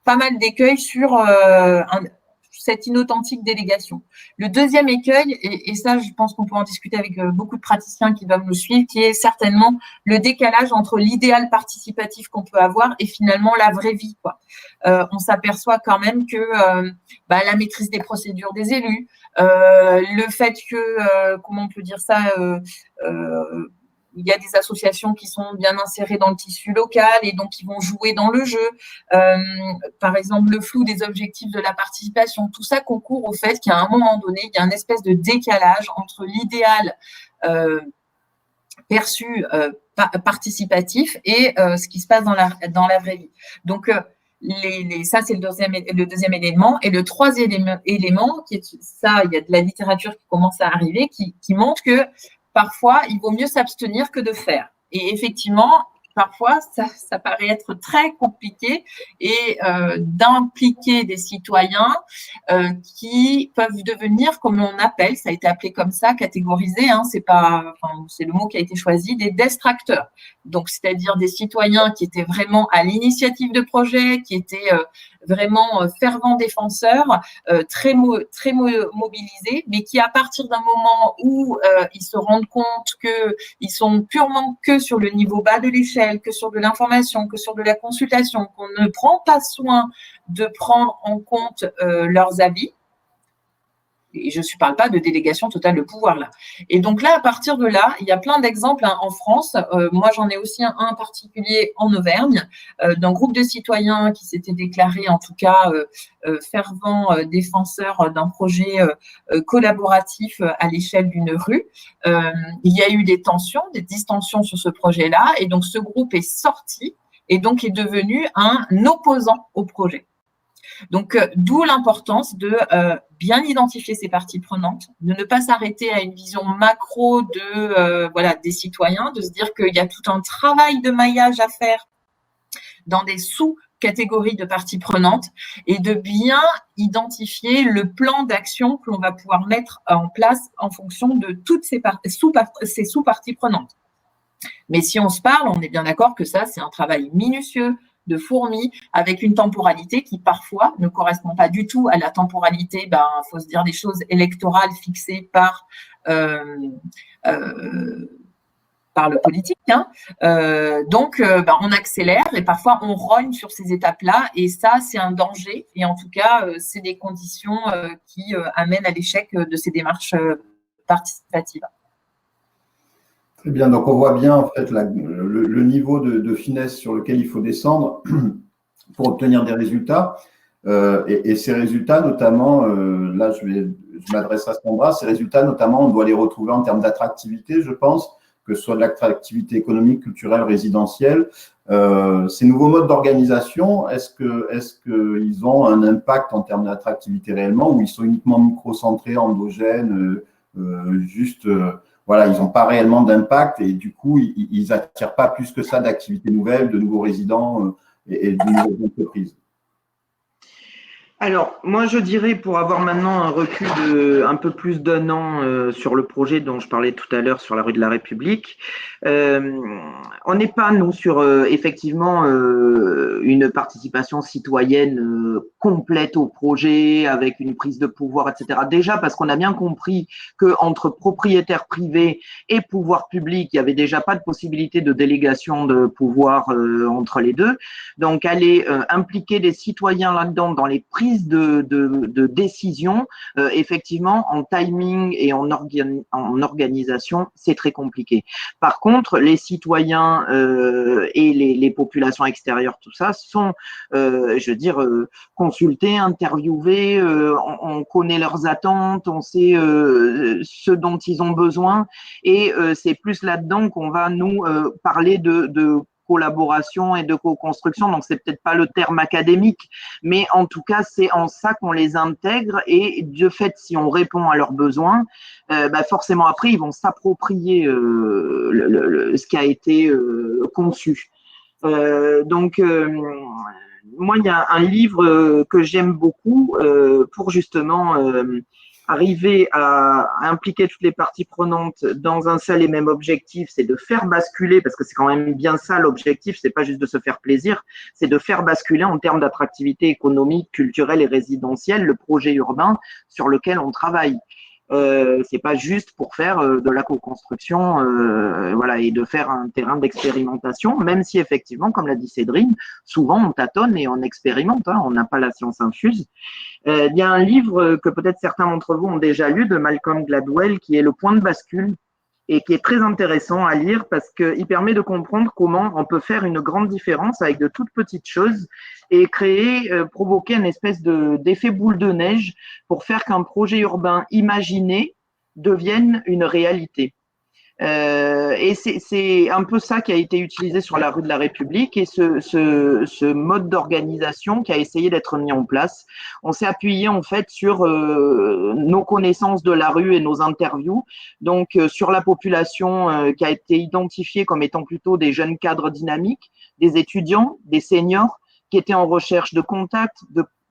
S5: pas mal d'écueils sur cette inauthentique délégation. Le deuxième écueil, et ça, je pense qu'on peut en discuter avec beaucoup de praticiens qui doivent nous suivre, qui est certainement le décalage entre l'idéal participatif qu'on peut avoir et finalement la vraie vie, quoi. On s'aperçoit quand même que la maîtrise des procédures des élus, le fait que, comment on peut dire ça, il y a des associations qui sont bien insérées dans le tissu local et donc qui vont jouer dans le jeu. Par exemple, le flou des objectifs de la participation, tout ça concourt au fait qu'à un moment donné, il y a une espèce de décalage entre l'idéal perçu participatif et ce qui se passe dans la vraie vie. Donc, ça, c'est le deuxième élément. Et le troisième élément, il y a de la littérature qui commence à arriver, qui montre que parfois, il vaut mieux s'abstenir que de faire. Et effectivement, parfois, ça paraît être très compliqué et d'impliquer des citoyens qui peuvent devenir, comme on appelle, ça a été appelé comme ça, catégorisé, c'est le mot qui a été choisi, des distracteurs. Donc, c'est-à-dire des citoyens qui étaient vraiment à l'initiative de projets, qui étaient vraiment fervents défenseurs, très mobilisés, mais qui, à partir d'un moment où ils se rendent compte qu'ils sont purement que sur le niveau bas de l'échelle, que sur de l'information, que sur de la consultation, qu'on ne prend pas soin de prendre en compte leurs avis. Et je ne parle pas de délégation totale de pouvoir là. Et donc là, à partir de là, il y a plein d'exemples en France. Moi, j'en ai aussi un particulier en Auvergne, d'un groupe de citoyens qui s'était déclaré, en tout cas, fervent défenseur d'un projet collaboratif à l'échelle d'une rue. Il y a eu des distensions sur ce projet-là. Et donc, ce groupe est sorti et donc est devenu un opposant au projet. Donc, d'où l'importance de bien identifier ces parties prenantes, de ne pas s'arrêter à une vision macro des citoyens, de se dire qu'il y a tout un travail de maillage à faire dans des sous-catégories de parties prenantes et de bien identifier le plan d'action que l'on va pouvoir mettre en place en fonction de toutes ces sous-parties prenantes. Mais si on se parle, on est bien d'accord que ça, c'est un travail minutieux, de fourmi, avec une temporalité qui parfois ne correspond pas du tout à la temporalité, faut se dire des choses électorales fixées par le politique. Donc, on accélère et parfois on rogne sur ces étapes-là et ça, c'est un danger. Et en tout cas, c'est des conditions qui amènent à l'échec de ces démarches participatives.
S4: Très bien, donc on voit bien en fait le niveau de finesse sur lequel il faut descendre pour obtenir des résultats. Et ces résultats, notamment, là je je m'adresse à Sandra, ces résultats, notamment, on doit les retrouver en termes d'attractivité, je pense, que ce soit de l'attractivité économique, culturelle, résidentielle. Ces nouveaux modes d'organisation, est-ce qu'ils ont un impact en termes d'attractivité réellement, ou ils sont uniquement microcentrés, endogènes, voilà, ils n'ont pas réellement d'impact et du coup, ils n'attirent pas plus que ça d'activités nouvelles, de nouveaux résidents et de nouvelles entreprises?
S3: Alors, moi, je dirais, pour avoir maintenant un recul de un peu plus d'un an sur le projet dont je parlais tout à l'heure sur la rue de la République, on n'est pas, nous, sur effectivement une participation citoyenne complète au projet, avec une prise de pouvoir, etc. Déjà, parce qu'on a bien compris qu'entre propriétaires privés et pouvoir public, il n'y avait déjà pas de possibilité de délégation de pouvoir entre les deux. Donc, aller impliquer les citoyens là-dedans, dans les prises de décision, effectivement, en timing et en organisation, c'est très compliqué. Par contre, les citoyens et les populations extérieures, tout ça, sont, je veux dire, consultés, interviewés, on connaît leurs attentes, on sait ce dont ils ont besoin, et c'est plus là-dedans qu'on va nous parler de collaboration et de co-construction, donc c'est peut-être pas le terme académique, mais en tout cas c'est en ça qu'on les intègre, et de fait si on répond à leurs besoins, forcément après ils vont s'approprier ce qui a été conçu. Donc moi il y a un livre que j'aime beaucoup pour justement arriver à impliquer toutes les parties prenantes dans un seul et même objectif, c'est de faire basculer, parce que c'est quand même bien ça l'objectif, c'est pas juste de se faire plaisir, c'est de faire basculer en termes d'attractivité économique, culturelle et résidentielle le projet urbain sur lequel on travaille. C'est pas juste pour faire de la co-construction, voilà, et de faire un terrain d'expérimentation, même si effectivement, comme l'a dit Cédrine, souvent on tâtonne et on expérimente, hein, on n'a pas la science infuse. Il y a un livre que peut-être certains d'entre vous ont déjà lu de Malcolm Gladwell qui est Le point de bascule, et qui est très intéressant à lire parce qu'il permet de comprendre comment on peut faire une grande différence avec de toutes petites choses et créer, provoquer une espèce d'effet boule de neige pour faire qu'un projet urbain imaginé devienne une réalité. Et c'est un peu ça qui a été utilisé sur la rue de la République, et ce mode d'organisation qui a essayé d'être mis en place. On s'est appuyé en fait sur nos connaissances de la rue et nos interviews, donc sur la population qui a été identifiée comme étant plutôt des jeunes cadres dynamiques, des étudiants, des seniors qui étaient en recherche de contact,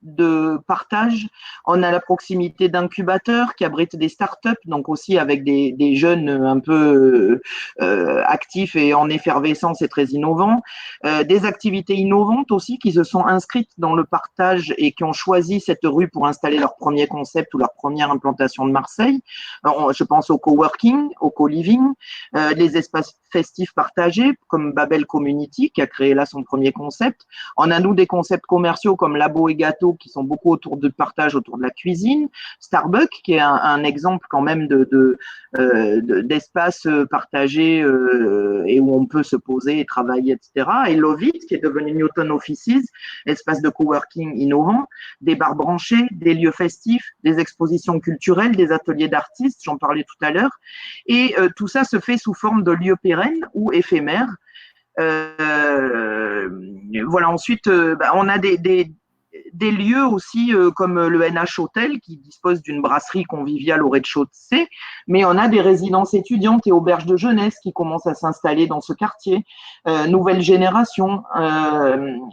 S3: de partage. On a la proximité d'incubateurs qui abritent des startups, donc aussi avec des jeunes un peu actifs et en effervescence et très innovants. Des activités innovantes aussi qui se sont inscrites dans le partage et qui ont choisi cette rue pour installer leur premier concept ou leur première implantation de Marseille. Alors, je pense au coworking, au co-living, les espaces festifs partagés comme Babel Community qui a créé là son premier concept. On a nous des concepts commerciaux comme Labo et Gâteau qui sont beaucoup autour de partage, autour de la cuisine. Starbucks, qui est un exemple quand même d'espace partagé et où on peut se poser et travailler, etc. Et Lovit, qui est devenu Newton Offices, espace de coworking innovant, des bars branchés, des lieux festifs, des expositions culturelles, des ateliers d'artistes, j'en parlais tout à l'heure. Et tout ça se fait sous forme de lieux pérennes ou éphémères. Voilà, ensuite, on a des lieux aussi comme le NH Hotel qui dispose d'une brasserie conviviale au rez-de-chaussée, mais on a des résidences étudiantes et auberges de jeunesse qui commencent à s'installer dans ce quartier, nouvelle génération,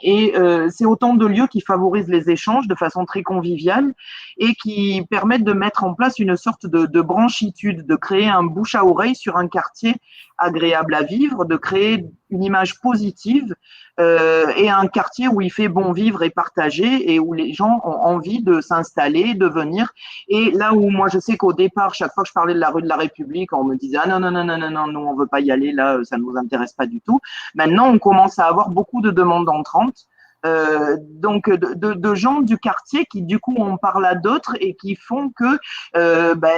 S3: et c'est autant de lieux qui favorisent les échanges de façon très conviviale et qui permettent de mettre en place une sorte de branchitude, de créer un bouche à oreille sur un quartier agréable à vivre, de créer une image positive et un quartier où il fait bon vivre et partager et où les gens ont envie de s'installer, de venir. Et là où moi je sais qu'au départ, chaque fois que je parlais de la rue de la République, on me disait ah non, nous on veut pas y aller, là ça ne nous intéresse pas du tout. Maintenant on commence à avoir beaucoup de demandes entrantes. Donc de gens du quartier qui du coup on parle à d'autres et qui font que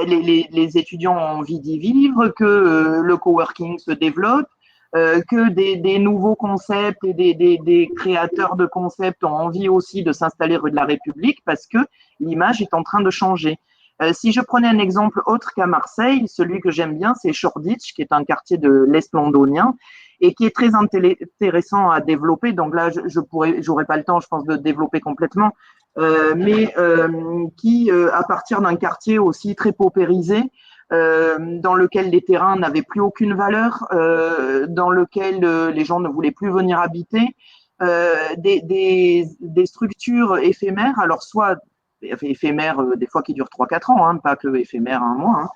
S3: les étudiants ont envie d'y vivre, que le coworking se développe, que des nouveaux concepts et des créateurs de concepts ont envie aussi de s'installer rue de la République parce que l'image est en train de changer. Si je prenais un exemple autre qu'à Marseille, celui que j'aime bien, c'est Shoreditch, qui est un quartier de l'Est londonien et qui est très intéressant à développer. Donc là, j'aurais pas le temps, je pense, de développer complètement, mais qui, à partir d'un quartier aussi très paupérisé, dans lequel les terrains n'avaient plus aucune valeur, dans lequel les gens ne voulaient plus venir habiter, des structures éphémères, alors soit éphémères des fois qui durent 3-4 ans, hein, pas que éphémères un mois, hein.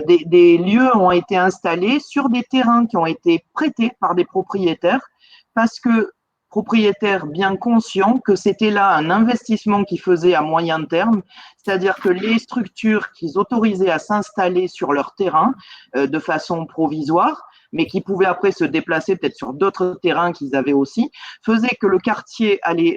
S3: Des lieux ont été installés sur des terrains qui ont été prêtés par des propriétaires parce que propriétaires bien conscients que c'était là un investissement qu'ils faisaient à moyen terme, c'est-à-dire que les structures qu'ils autorisaient à s'installer sur leur terrain de façon provisoire, mais qui pouvaient après se déplacer peut-être sur d'autres terrains qu'ils avaient aussi, faisait que le quartier allait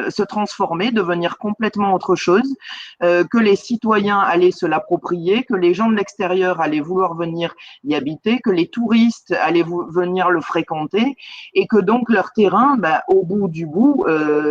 S3: se transformer, devenir complètement autre chose, que les citoyens allaient se l'approprier, que les gens de l'extérieur allaient vouloir venir y habiter, que les touristes allaient venir le fréquenter, et que donc leur terrain, au bout du bout,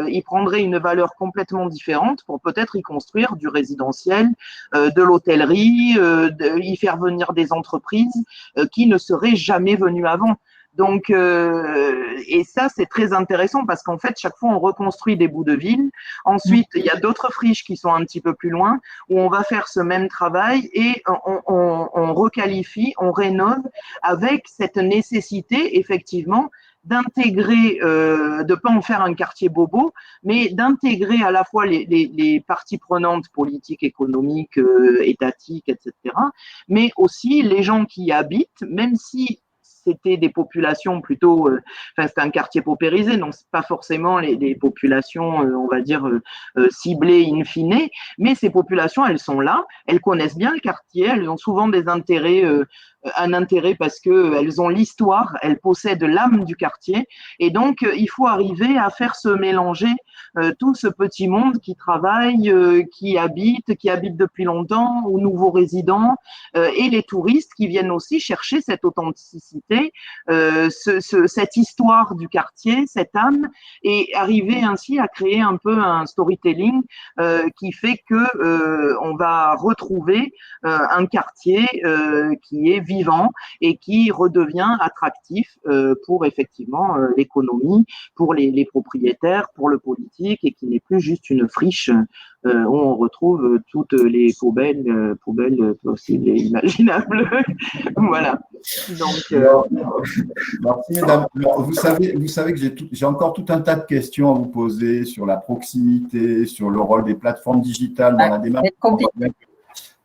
S3: il prendrait une valeur complètement différente pour peut-être y construire du résidentiel, de l'hôtellerie, y faire venir des entreprises qui ne seraient jamais venues avant. Donc, et ça, c'est très intéressant parce qu'en fait, chaque fois, on reconstruit des bouts de ville. Ensuite, il y a d'autres friches qui sont un petit peu plus loin où on va faire ce même travail et on requalifie, on rénove avec cette nécessité, effectivement, d'intégrer, de pas en faire un quartier bobo, mais d'intégrer à la fois les parties prenantes politiques, économiques, étatiques, etc., mais aussi les gens qui y habitent, même si c'était des populations plutôt, c'est un quartier paupérisé, donc c'est pas forcément des populations, on va dire, ciblées in fine, mais ces populations, elles sont là, elles connaissent bien le quartier, elles ont souvent des intérêts, un intérêt parce que elles ont l'histoire, elles possèdent l'âme du quartier, et donc il faut arriver à faire se mélanger tout ce petit monde qui travaille, qui habite depuis longtemps, aux nouveaux résidents, et les touristes qui viennent aussi chercher cette authenticité, cette histoire du quartier, cette âme, et arriver ainsi à créer un peu un storytelling qui fait que on va retrouver un quartier qui est vivant et qui redevient attractif pour effectivement l'économie, pour les propriétaires, pour le politique, et qui n'est plus juste une friche où on retrouve toutes les poubelles possibles et imaginables. Voilà. Donc,
S4: merci, mesdames. Alors, vous savez que j'ai encore tout un tas de questions à vous poser sur la proximité, sur le rôle des plateformes digitales dans la démarche.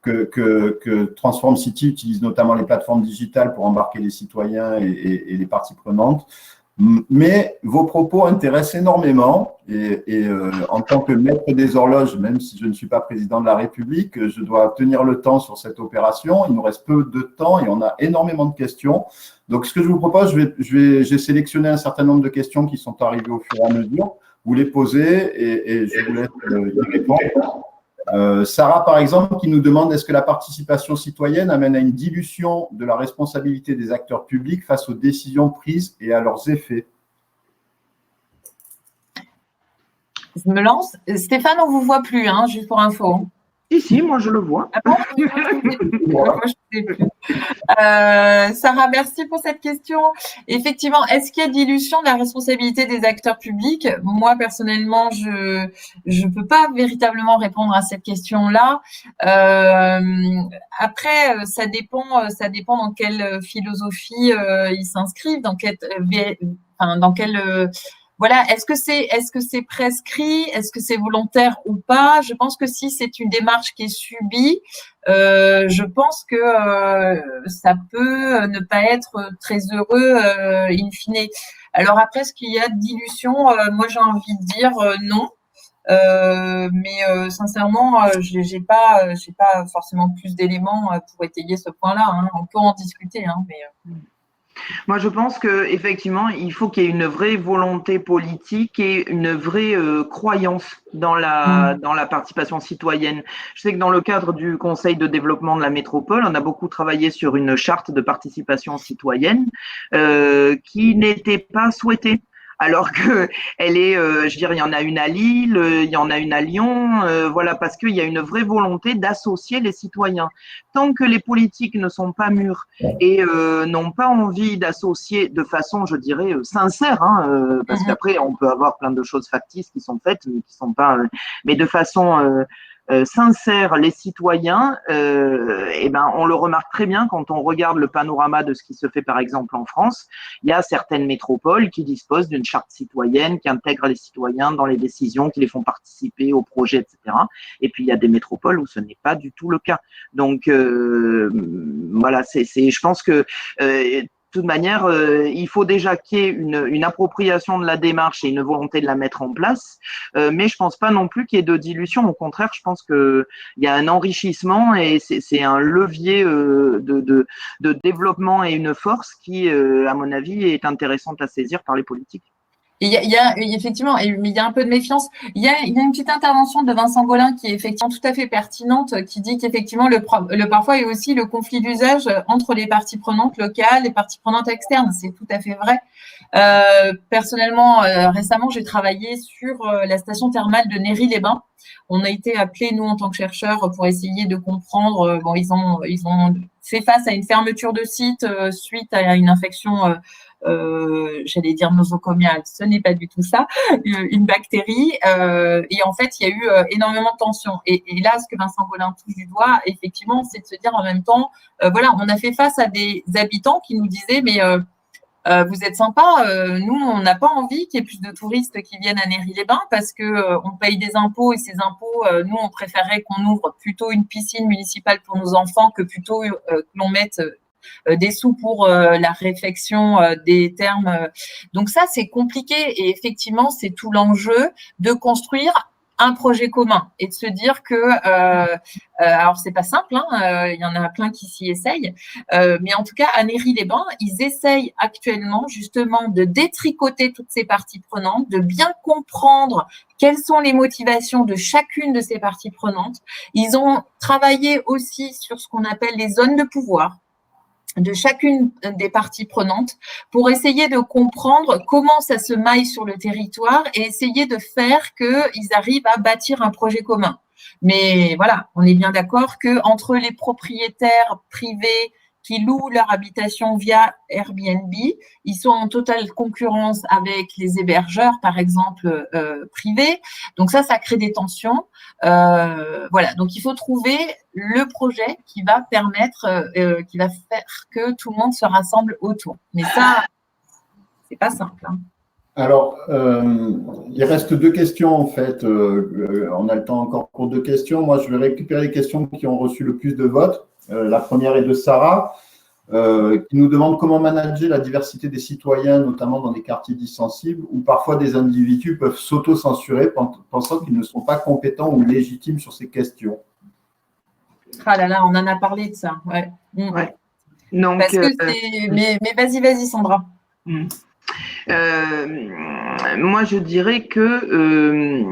S4: Que Transform City utilise notamment les plateformes digitales pour embarquer les citoyens et les parties prenantes. Mais vos propos intéressent énormément et en tant que maître des horloges, même si je ne suis pas président de la République, je dois tenir le temps sur cette opération. Il nous reste peu de temps et on a énormément de questions. Donc, ce que je vous propose, j'ai sélectionné un certain nombre de questions qui sont arrivées au fur et à mesure. Vous les posez et je vous laisse y répondre. Sarah, par exemple, qui nous demande est-ce que la participation citoyenne amène à une dilution de la responsabilité des acteurs publics face aux décisions prises et à leurs effets?
S5: Je me lance. Stéphane, on ne vous voit plus, hein, juste pour info.
S3: Si, moi je le vois.
S5: Ah bon? Moi, je ne sais plus. Sarah, merci pour cette question. Effectivement, est-ce qu'il y a dilution de la responsabilité des acteurs publics? Moi, personnellement, je peux pas véritablement répondre à cette question-là. Après, ça dépend dans quelle philosophie ils s'inscrivent, dans quelle voilà, est-ce que c'est prescrit, est-ce que c'est volontaire ou pas? Je pense que si c'est une démarche qui est subie, je pense que ça peut ne pas être très heureux in fine. Alors après, est-ce qu'il y a dilution? Moi, j'ai envie de dire non. Mais sincèrement, j'ai pas forcément plus d'éléments pour étayer ce point-là. Hein. On peut en discuter, hein, mais.
S3: Moi, je pense que effectivement, il faut qu'il y ait une vraie volonté politique et une vraie croyance dans la participation citoyenne. Je sais que dans le cadre du Conseil de développement de la métropole, on a beaucoup travaillé sur une charte de participation citoyenne qui n'était pas souhaitée. alors que elle est, je dirais, il y en a une à Lille, il y en a une à Lyon, voilà, parce qu'il y a une vraie volonté d'associer les citoyens. Tant que les politiques ne sont pas mûrs et n'ont pas envie d'associer de façon, je dirais, sincère, hein, parce qu'après on peut avoir plein de choses factices qui sont faites, mais qui sont pas, mais de façon sincère, les citoyens, eh ben, on le remarque très bien quand on regarde le panorama de ce qui se fait par exemple en France. Il y a certaines métropoles qui disposent d'une charte citoyenne, qui intègrent les citoyens dans les décisions, qui les font participer aux projets, etc. Et puis il y a des métropoles où ce n'est pas du tout le cas. Donc voilà, je pense que de toute manière, il faut déjà qu'il y ait une appropriation de la démarche et une volonté de la mettre en place, mais je pense pas non plus qu'il y ait de dilution. Au contraire, je pense qu'il y a un enrichissement et c'est un levier de développement et une force qui, à mon avis, est intéressante à saisir par les politiques.
S5: Il y a effectivement, mais il y a un peu de méfiance. Il y a une petite intervention de Vincent Golin qui est effectivement tout à fait pertinente, qui dit qu'effectivement le parfois il y a aussi le conflit d'usage entre les parties prenantes locales, les parties prenantes externes. C'est tout à fait vrai. Personnellement, récemment, j'ai travaillé sur la station thermale de Néry-les-Bains. On a été appelés, nous, en tant que chercheurs, pour essayer de comprendre. Bon, ils ont fait face à une fermeture de site suite à une infection. J'allais dire nosocomiale, ce n'est pas du tout ça, une bactérie. Et en fait, il y a eu énormément de tensions. Et là, ce que Vincent Golin touche du doigt, effectivement, c'est de se dire en même temps, voilà, on a fait face à des habitants qui nous disaient, mais vous êtes sympa, nous, on n'a pas envie qu'il y ait plus de touristes qui viennent à Néry-les-Bains parce que on paye des impôts et ces impôts, nous, on préférerait qu'on ouvre plutôt une piscine municipale pour nos enfants que plutôt que l'on mette des sous pour la réfection des termes. Donc ça, c'est compliqué et effectivement, c'est tout l'enjeu de construire un projet commun et de se dire que, alors c'est pas simple, hein, il y en a plein qui s'y essayent, mais en tout cas à Néry-les-Bains, ils essayent actuellement justement de détricoter toutes ces parties prenantes, de bien comprendre quelles sont les motivations de chacune de ces parties prenantes. Ils ont travaillé aussi sur ce qu'on appelle les zones de pouvoir de chacune des parties prenantes pour essayer de comprendre comment ça se maille sur le territoire et essayer de faire qu'ils arrivent à bâtir un projet commun. Mais voilà, on est bien d'accord que entre les propriétaires privés qui louent leur habitation via Airbnb, ils sont en totale concurrence avec les hébergeurs, par exemple, privés. Donc ça crée des tensions. Voilà, donc il faut trouver le projet qui va permettre, qui va faire que tout le monde se rassemble autour. Mais ça, c'est pas simple. Hein.
S4: Alors, il reste 2 questions en fait. On a le temps encore pour 2 questions. Moi, je vais récupérer les questions qui ont reçu le plus de votes. La première est de Sarah, qui nous demande comment manager la diversité des citoyens, notamment dans des quartiers dits sensibles, où parfois des individus peuvent s'auto-censurer pensant qu'ils ne sont pas compétents ou légitimes sur ces questions.
S5: Ah là là, on en a parlé de ça. Ouais.
S3: Ouais. Donc,
S5: parce que mais vas-y, Sandra.
S3: Moi, je dirais que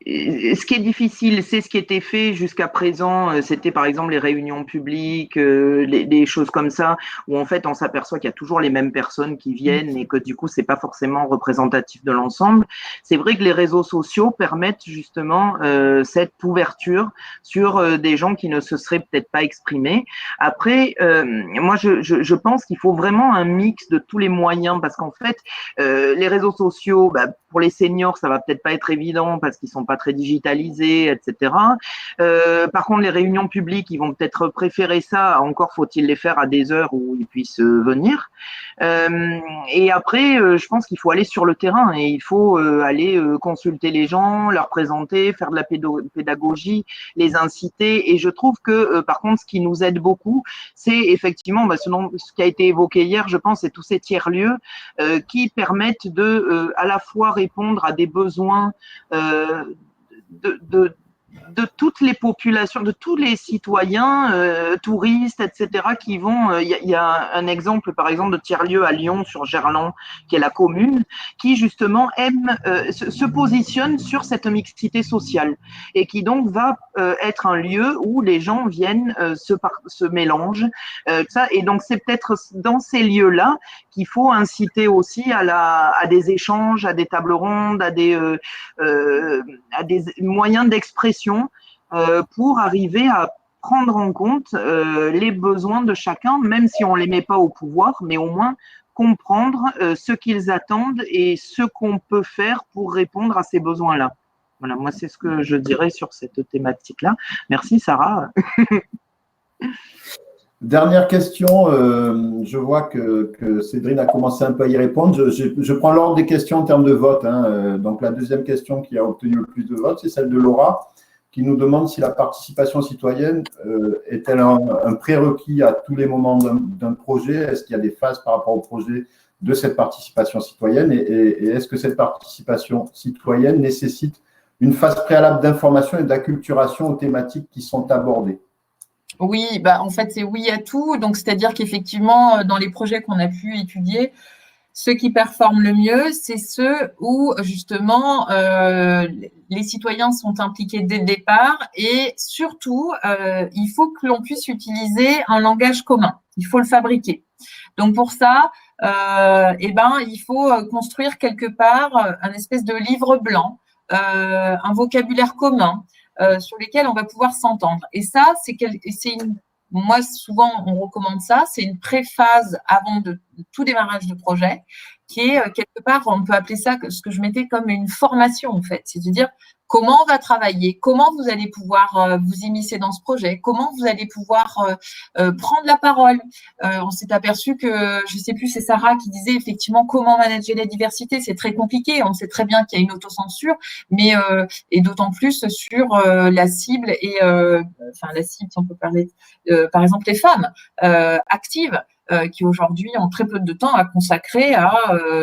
S3: ce qui est difficile, c'est ce qui était fait jusqu'à présent. C'était par exemple les réunions publiques, des choses comme ça, où en fait on s'aperçoit qu'il y a toujours les mêmes personnes qui viennent et que du coup c'est pas forcément représentatif de l'ensemble. C'est vrai que les réseaux sociaux permettent justement cette ouverture sur des gens qui ne se seraient peut-être pas exprimés. Après, moi je pense qu'il faut vraiment un mix de tous les moyens parce qu'en fait les réseaux sociaux, pour les seniors ça va peut-être pas être évident parce qu'ils sont pas très digitalisés, etc. Par contre, les réunions publiques, ils vont peut-être préférer ça. Encore faut-il les faire à des heures où ils puissent venir. Et après, je pense qu'il faut aller sur le terrain et il faut aller consulter les gens, leur présenter, faire de la pédagogie, les inciter. Et je trouve que, par contre, ce qui nous aide beaucoup, c'est effectivement ce qui a été évoqué hier, je pense, c'est tous ces tiers-lieux qui permettent de à la fois répondre à des besoins de toutes les populations, de tous les citoyens, touristes, etc., qui vont. Il y a un exemple, par exemple, de tiers-lieu à Lyon, sur Gerland, qui est la commune, qui justement aime, se positionne sur cette mixité sociale et qui donc va être un lieu où les gens viennent, se mélangent. Ça, et donc, c'est peut-être dans ces lieux-là qu'il faut inciter aussi à des échanges, à des tables rondes, à des moyens d'expression pour arriver à prendre en compte les besoins de chacun, même si on ne les met pas au pouvoir, mais au moins comprendre ce qu'ils attendent et ce qu'on peut faire pour répondre à ces besoins-là. Voilà, moi, c'est ce que je dirais sur cette thématique-là. Merci, Sarah.
S4: Dernière question, je vois que Cédrine a commencé un peu à y répondre. Je prends l'ordre des questions en termes de vote. Donc, la deuxième question qui a obtenu le plus de votes, c'est celle de Laura, qui nous demande si la participation citoyenne est-elle un prérequis à tous les moments d'un projet. Est-ce qu'il y a des phases par rapport au projet de cette participation citoyenne et est-ce que cette participation citoyenne nécessite une phase préalable d'information et d'acculturation aux thématiques qui sont abordées?
S5: Oui, en fait, c'est oui à tout. Donc, c'est-à-dire qu'effectivement, dans les projets qu'on a pu étudier, ceux qui performent le mieux, c'est ceux où, justement, les citoyens sont impliqués dès le départ et surtout, il faut que l'on puisse utiliser un langage commun. Il faut le fabriquer. Donc, pour ça, il faut construire quelque part un espèce de livre blanc, un vocabulaire commun, sur lesquels on va pouvoir s'entendre. Et ça, moi, souvent, on recommande ça, c'est une préphase avant de tout démarrage de projet, qui est quelque part, on peut appeler ça, ce que je mettais comme une formation, en fait. C'est-à-dire comment on va travailler, comment vous allez pouvoir vous immiscer dans ce projet, comment vous allez pouvoir prendre la parole. On s'est aperçu que, je sais plus, c'est Sarah qui disait effectivement comment manager la diversité, c'est très compliqué. On sait très bien qu'il y a une autocensure, mais et d'autant plus sur la cible et la cible, si on peut parler, par exemple les femmes actives. Qui aujourd'hui ont très peu de temps à consacrer à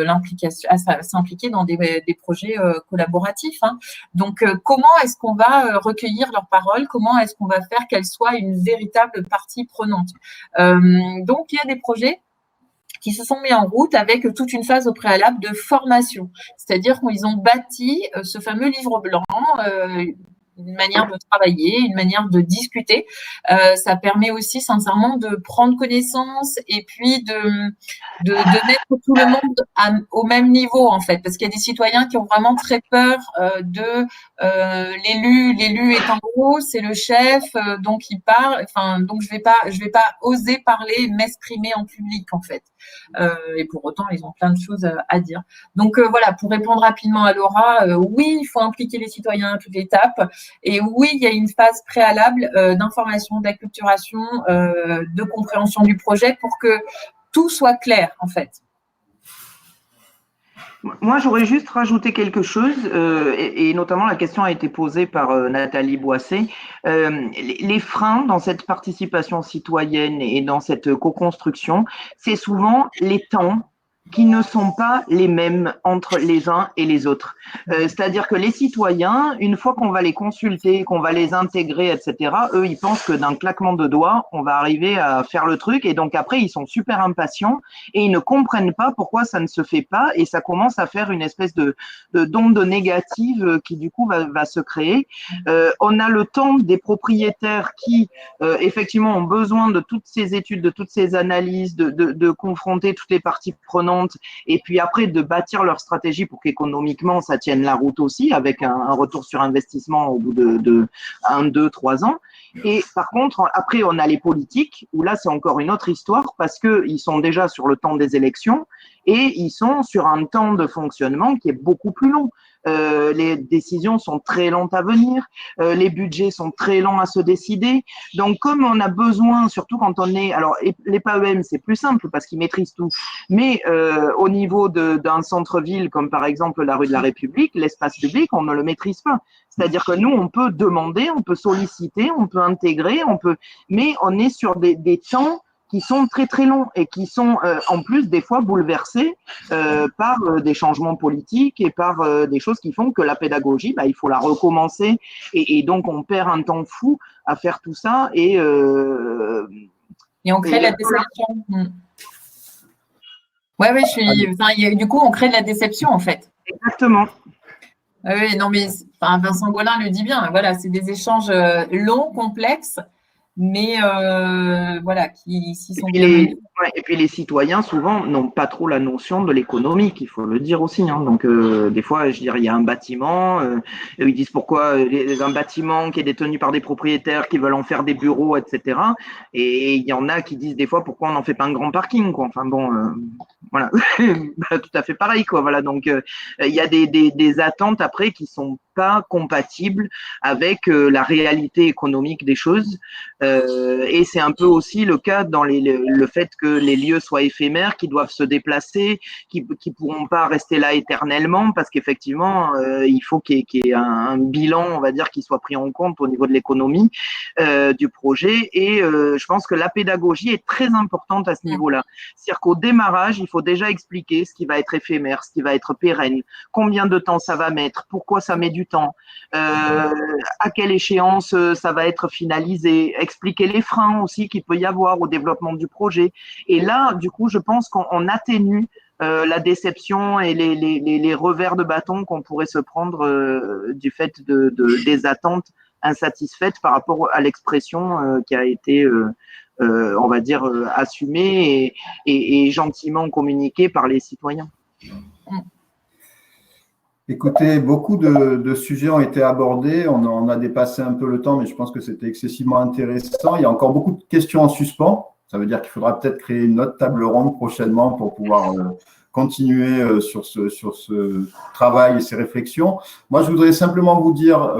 S5: l'implication, à s'impliquer dans des projets collaboratifs. Donc, comment est-ce qu'on va recueillir leurs paroles? Comment est-ce qu'on va faire qu'elles soient une véritable partie prenante? Donc, il y a des projets qui se sont mis en route avec toute une phase au préalable de formation. C'est-à-dire qu'ils ont bâti ce fameux livre blanc, une manière de travailler, une manière de discuter. Ça permet aussi sincèrement de prendre connaissance et puis de mettre tout le monde au même niveau en fait, parce qu'il y a des citoyens qui ont vraiment très peur de l'élu. L'élu est en gros, c'est le chef, donc il parle. Enfin, donc je vais pas oser parler, m'exprimer en public en fait. Et pour autant, ils ont plein de choses à dire. Donc voilà, pour répondre rapidement à Laura, oui, il faut impliquer les citoyens à toutes les étapes. Et oui, il y a une phase préalable d'information, d'acculturation, de compréhension du projet pour que tout soit clair, en fait.
S3: Moi, j'aurais juste rajouté quelque chose, et notamment la question a été posée par Nathalie Boissé. Les freins dans cette participation citoyenne et dans cette co-construction, c'est souvent les temps qui ne sont pas les mêmes entre les uns et les autres. C'est-à-dire que les citoyens, une fois qu'on va les consulter, qu'on va les intégrer, etc., eux, ils pensent que d'un claquement de doigts, on va arriver à faire le truc. Et donc après, ils sont super impatients et ils ne comprennent pas pourquoi ça ne se fait pas. Et ça commence à faire une espèce d'onde négative qui, du coup, va se créer. On a le temps des propriétaires qui, effectivement, ont besoin de toutes ces études, de toutes ces analyses, de confronter toutes les parties prenantes, et puis après de bâtir leur stratégie pour qu'économiquement ça tienne la route aussi, avec un retour sur investissement au bout de 1, 2, 3 ans. Et par contre, après on a les politiques, où là c'est encore une autre histoire, parce qu'ils sont déjà sur le temps des élections, et ils sont sur un temps de fonctionnement qui est beaucoup plus long. Les décisions sont très lentes à venir, les budgets sont très lents à se décider. Donc, comme on a besoin, surtout quand on est… Alors, les PAEM, c'est plus simple parce qu'ils maîtrisent tout. Mais au niveau d'un centre-ville, comme par exemple la rue de la République, l'espace public, on ne le maîtrise pas. C'est-à-dire que nous, on peut demander, on peut solliciter, on peut intégrer, mais on est sur des temps qui sont très très longs et qui sont en plus des fois bouleversés par des changements politiques et par des choses qui font que la pédagogie, il faut la recommencer et donc on perd un temps fou à faire tout ça et
S5: on crée la déception. Oui, du coup, on crée de la déception, en fait.
S3: Exactement.
S5: Oui, non, mais Vincent Gollin le dit bien. Voilà, c'est des échanges longs, complexes, mais qui s'y sont bien menés.
S3: Et puis les citoyens, souvent, n'ont pas trop la notion de l'économique, il faut le dire aussi. Donc, des fois, je dirais, il y a un bâtiment, ils disent pourquoi un bâtiment qui est détenu par des propriétaires qui veulent en faire des bureaux, etc. Et il y en a qui disent des fois pourquoi on n'en fait pas un grand parking, quoi. Enfin bon, voilà, tout à fait pareil, quoi. Voilà, donc il y a des attentes après qui sont pas compatibles avec la réalité économique des choses. Et c'est un peu aussi le cas dans le fait que les lieux soient éphémères, qu'ils doivent se déplacer, qu'ils pourront pas rester là éternellement, parce qu'effectivement, il faut qu'il y ait un bilan, on va dire, qui soit pris en compte au niveau de l'économie du projet. Et je pense que la pédagogie est très importante à ce niveau-là. C'est-à-dire qu'au démarrage, il faut déjà expliquer ce qui va être éphémère, ce qui va être pérenne, combien de temps ça va mettre, pourquoi ça met du temps, à quelle échéance ça va être finalisé, expliquer les freins aussi qu'il peut y avoir au développement du projet. Et là, du coup, je pense qu'on atténue la déception et les revers de bâton qu'on pourrait se prendre du fait des attentes insatisfaites par rapport à l'expression qui a été, on va dire, assumée et gentiment communiquée par les citoyens.
S4: Écoutez, beaucoup de sujets ont été abordés. On a dépassé un peu le temps, mais je pense que c'était excessivement intéressant. Il y a encore beaucoup de questions en suspens. Ça veut dire qu'il faudra peut-être créer une autre table ronde prochainement pour pouvoir continuer sur ce travail et ces réflexions. Moi, je voudrais simplement vous dire,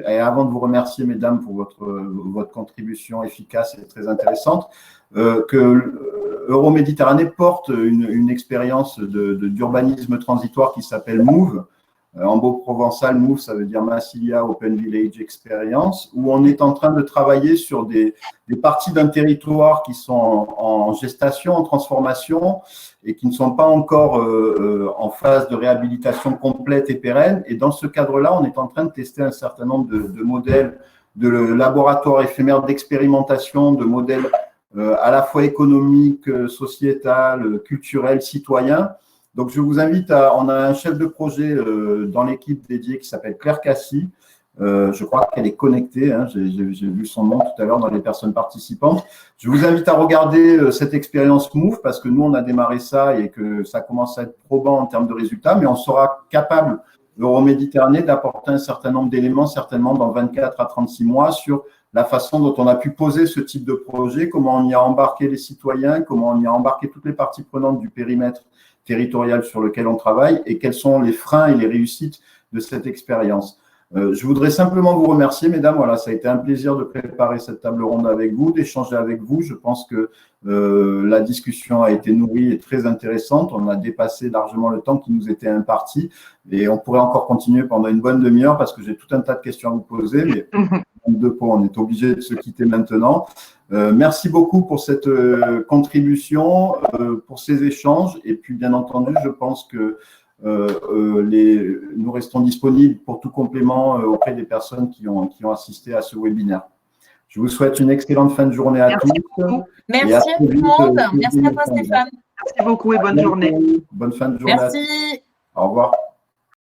S4: et avant de vous remercier, mesdames, pour votre contribution efficace et très intéressante, que Euroméditerranée porte une expérience d'urbanisme transitoire qui s'appelle MOVE. En beau provençal, MOVE, ça veut dire Massilia Open Village Experience, où on est en train de travailler sur des parties d'un territoire qui sont en gestation, en transformation, et qui ne sont pas encore en phase de réhabilitation complète et pérenne. Et dans ce cadre-là, on est en train de tester un certain nombre de modèles de laboratoires éphémères d'expérimentation, de modèles à la fois économiques, sociétales, culturels, citoyens. Donc, je vous invite on a un chef de projet dans l'équipe dédiée qui s'appelle Claire Cassi. Je crois qu'elle est connectée. J'ai vu son nom tout à l'heure dans les personnes participantes. Je vous invite à regarder cette expérience MOVE parce que nous, on a démarré ça et que ça commence à être probant en termes de résultats, mais on sera capable, Euroméditerranée, d'apporter un certain nombre d'éléments, certainement dans 24 à 36 mois, sur la façon dont on a pu poser ce type de projet, comment on y a embarqué les citoyens, comment on y a embarqué toutes les parties prenantes du périmètre territorial sur lequel on travaille et quels sont les freins et les réussites de cette expérience. Je voudrais simplement vous remercier, mesdames. Voilà, ça a été un plaisir de préparer cette table ronde avec vous, d'échanger avec vous. Je pense que la discussion a été nourrie et très intéressante. On a dépassé largement le temps qui nous était imparti et on pourrait encore continuer pendant une bonne demi-heure parce que j'ai tout un tas de questions à vous poser, mais on est obligé de se quitter maintenant. Merci beaucoup pour cette contribution, pour ces échanges. Et puis, bien entendu, je pense que nous restons disponibles pour tout complément auprès des personnes qui ont assisté à ce webinaire. Je vous souhaite une excellente fin de journée à tous.
S5: Merci à tout le monde. Merci à toi, Stéphane.
S3: Merci beaucoup et bonne journée.
S4: Bonne fin de journée.
S5: Merci.
S4: Au revoir.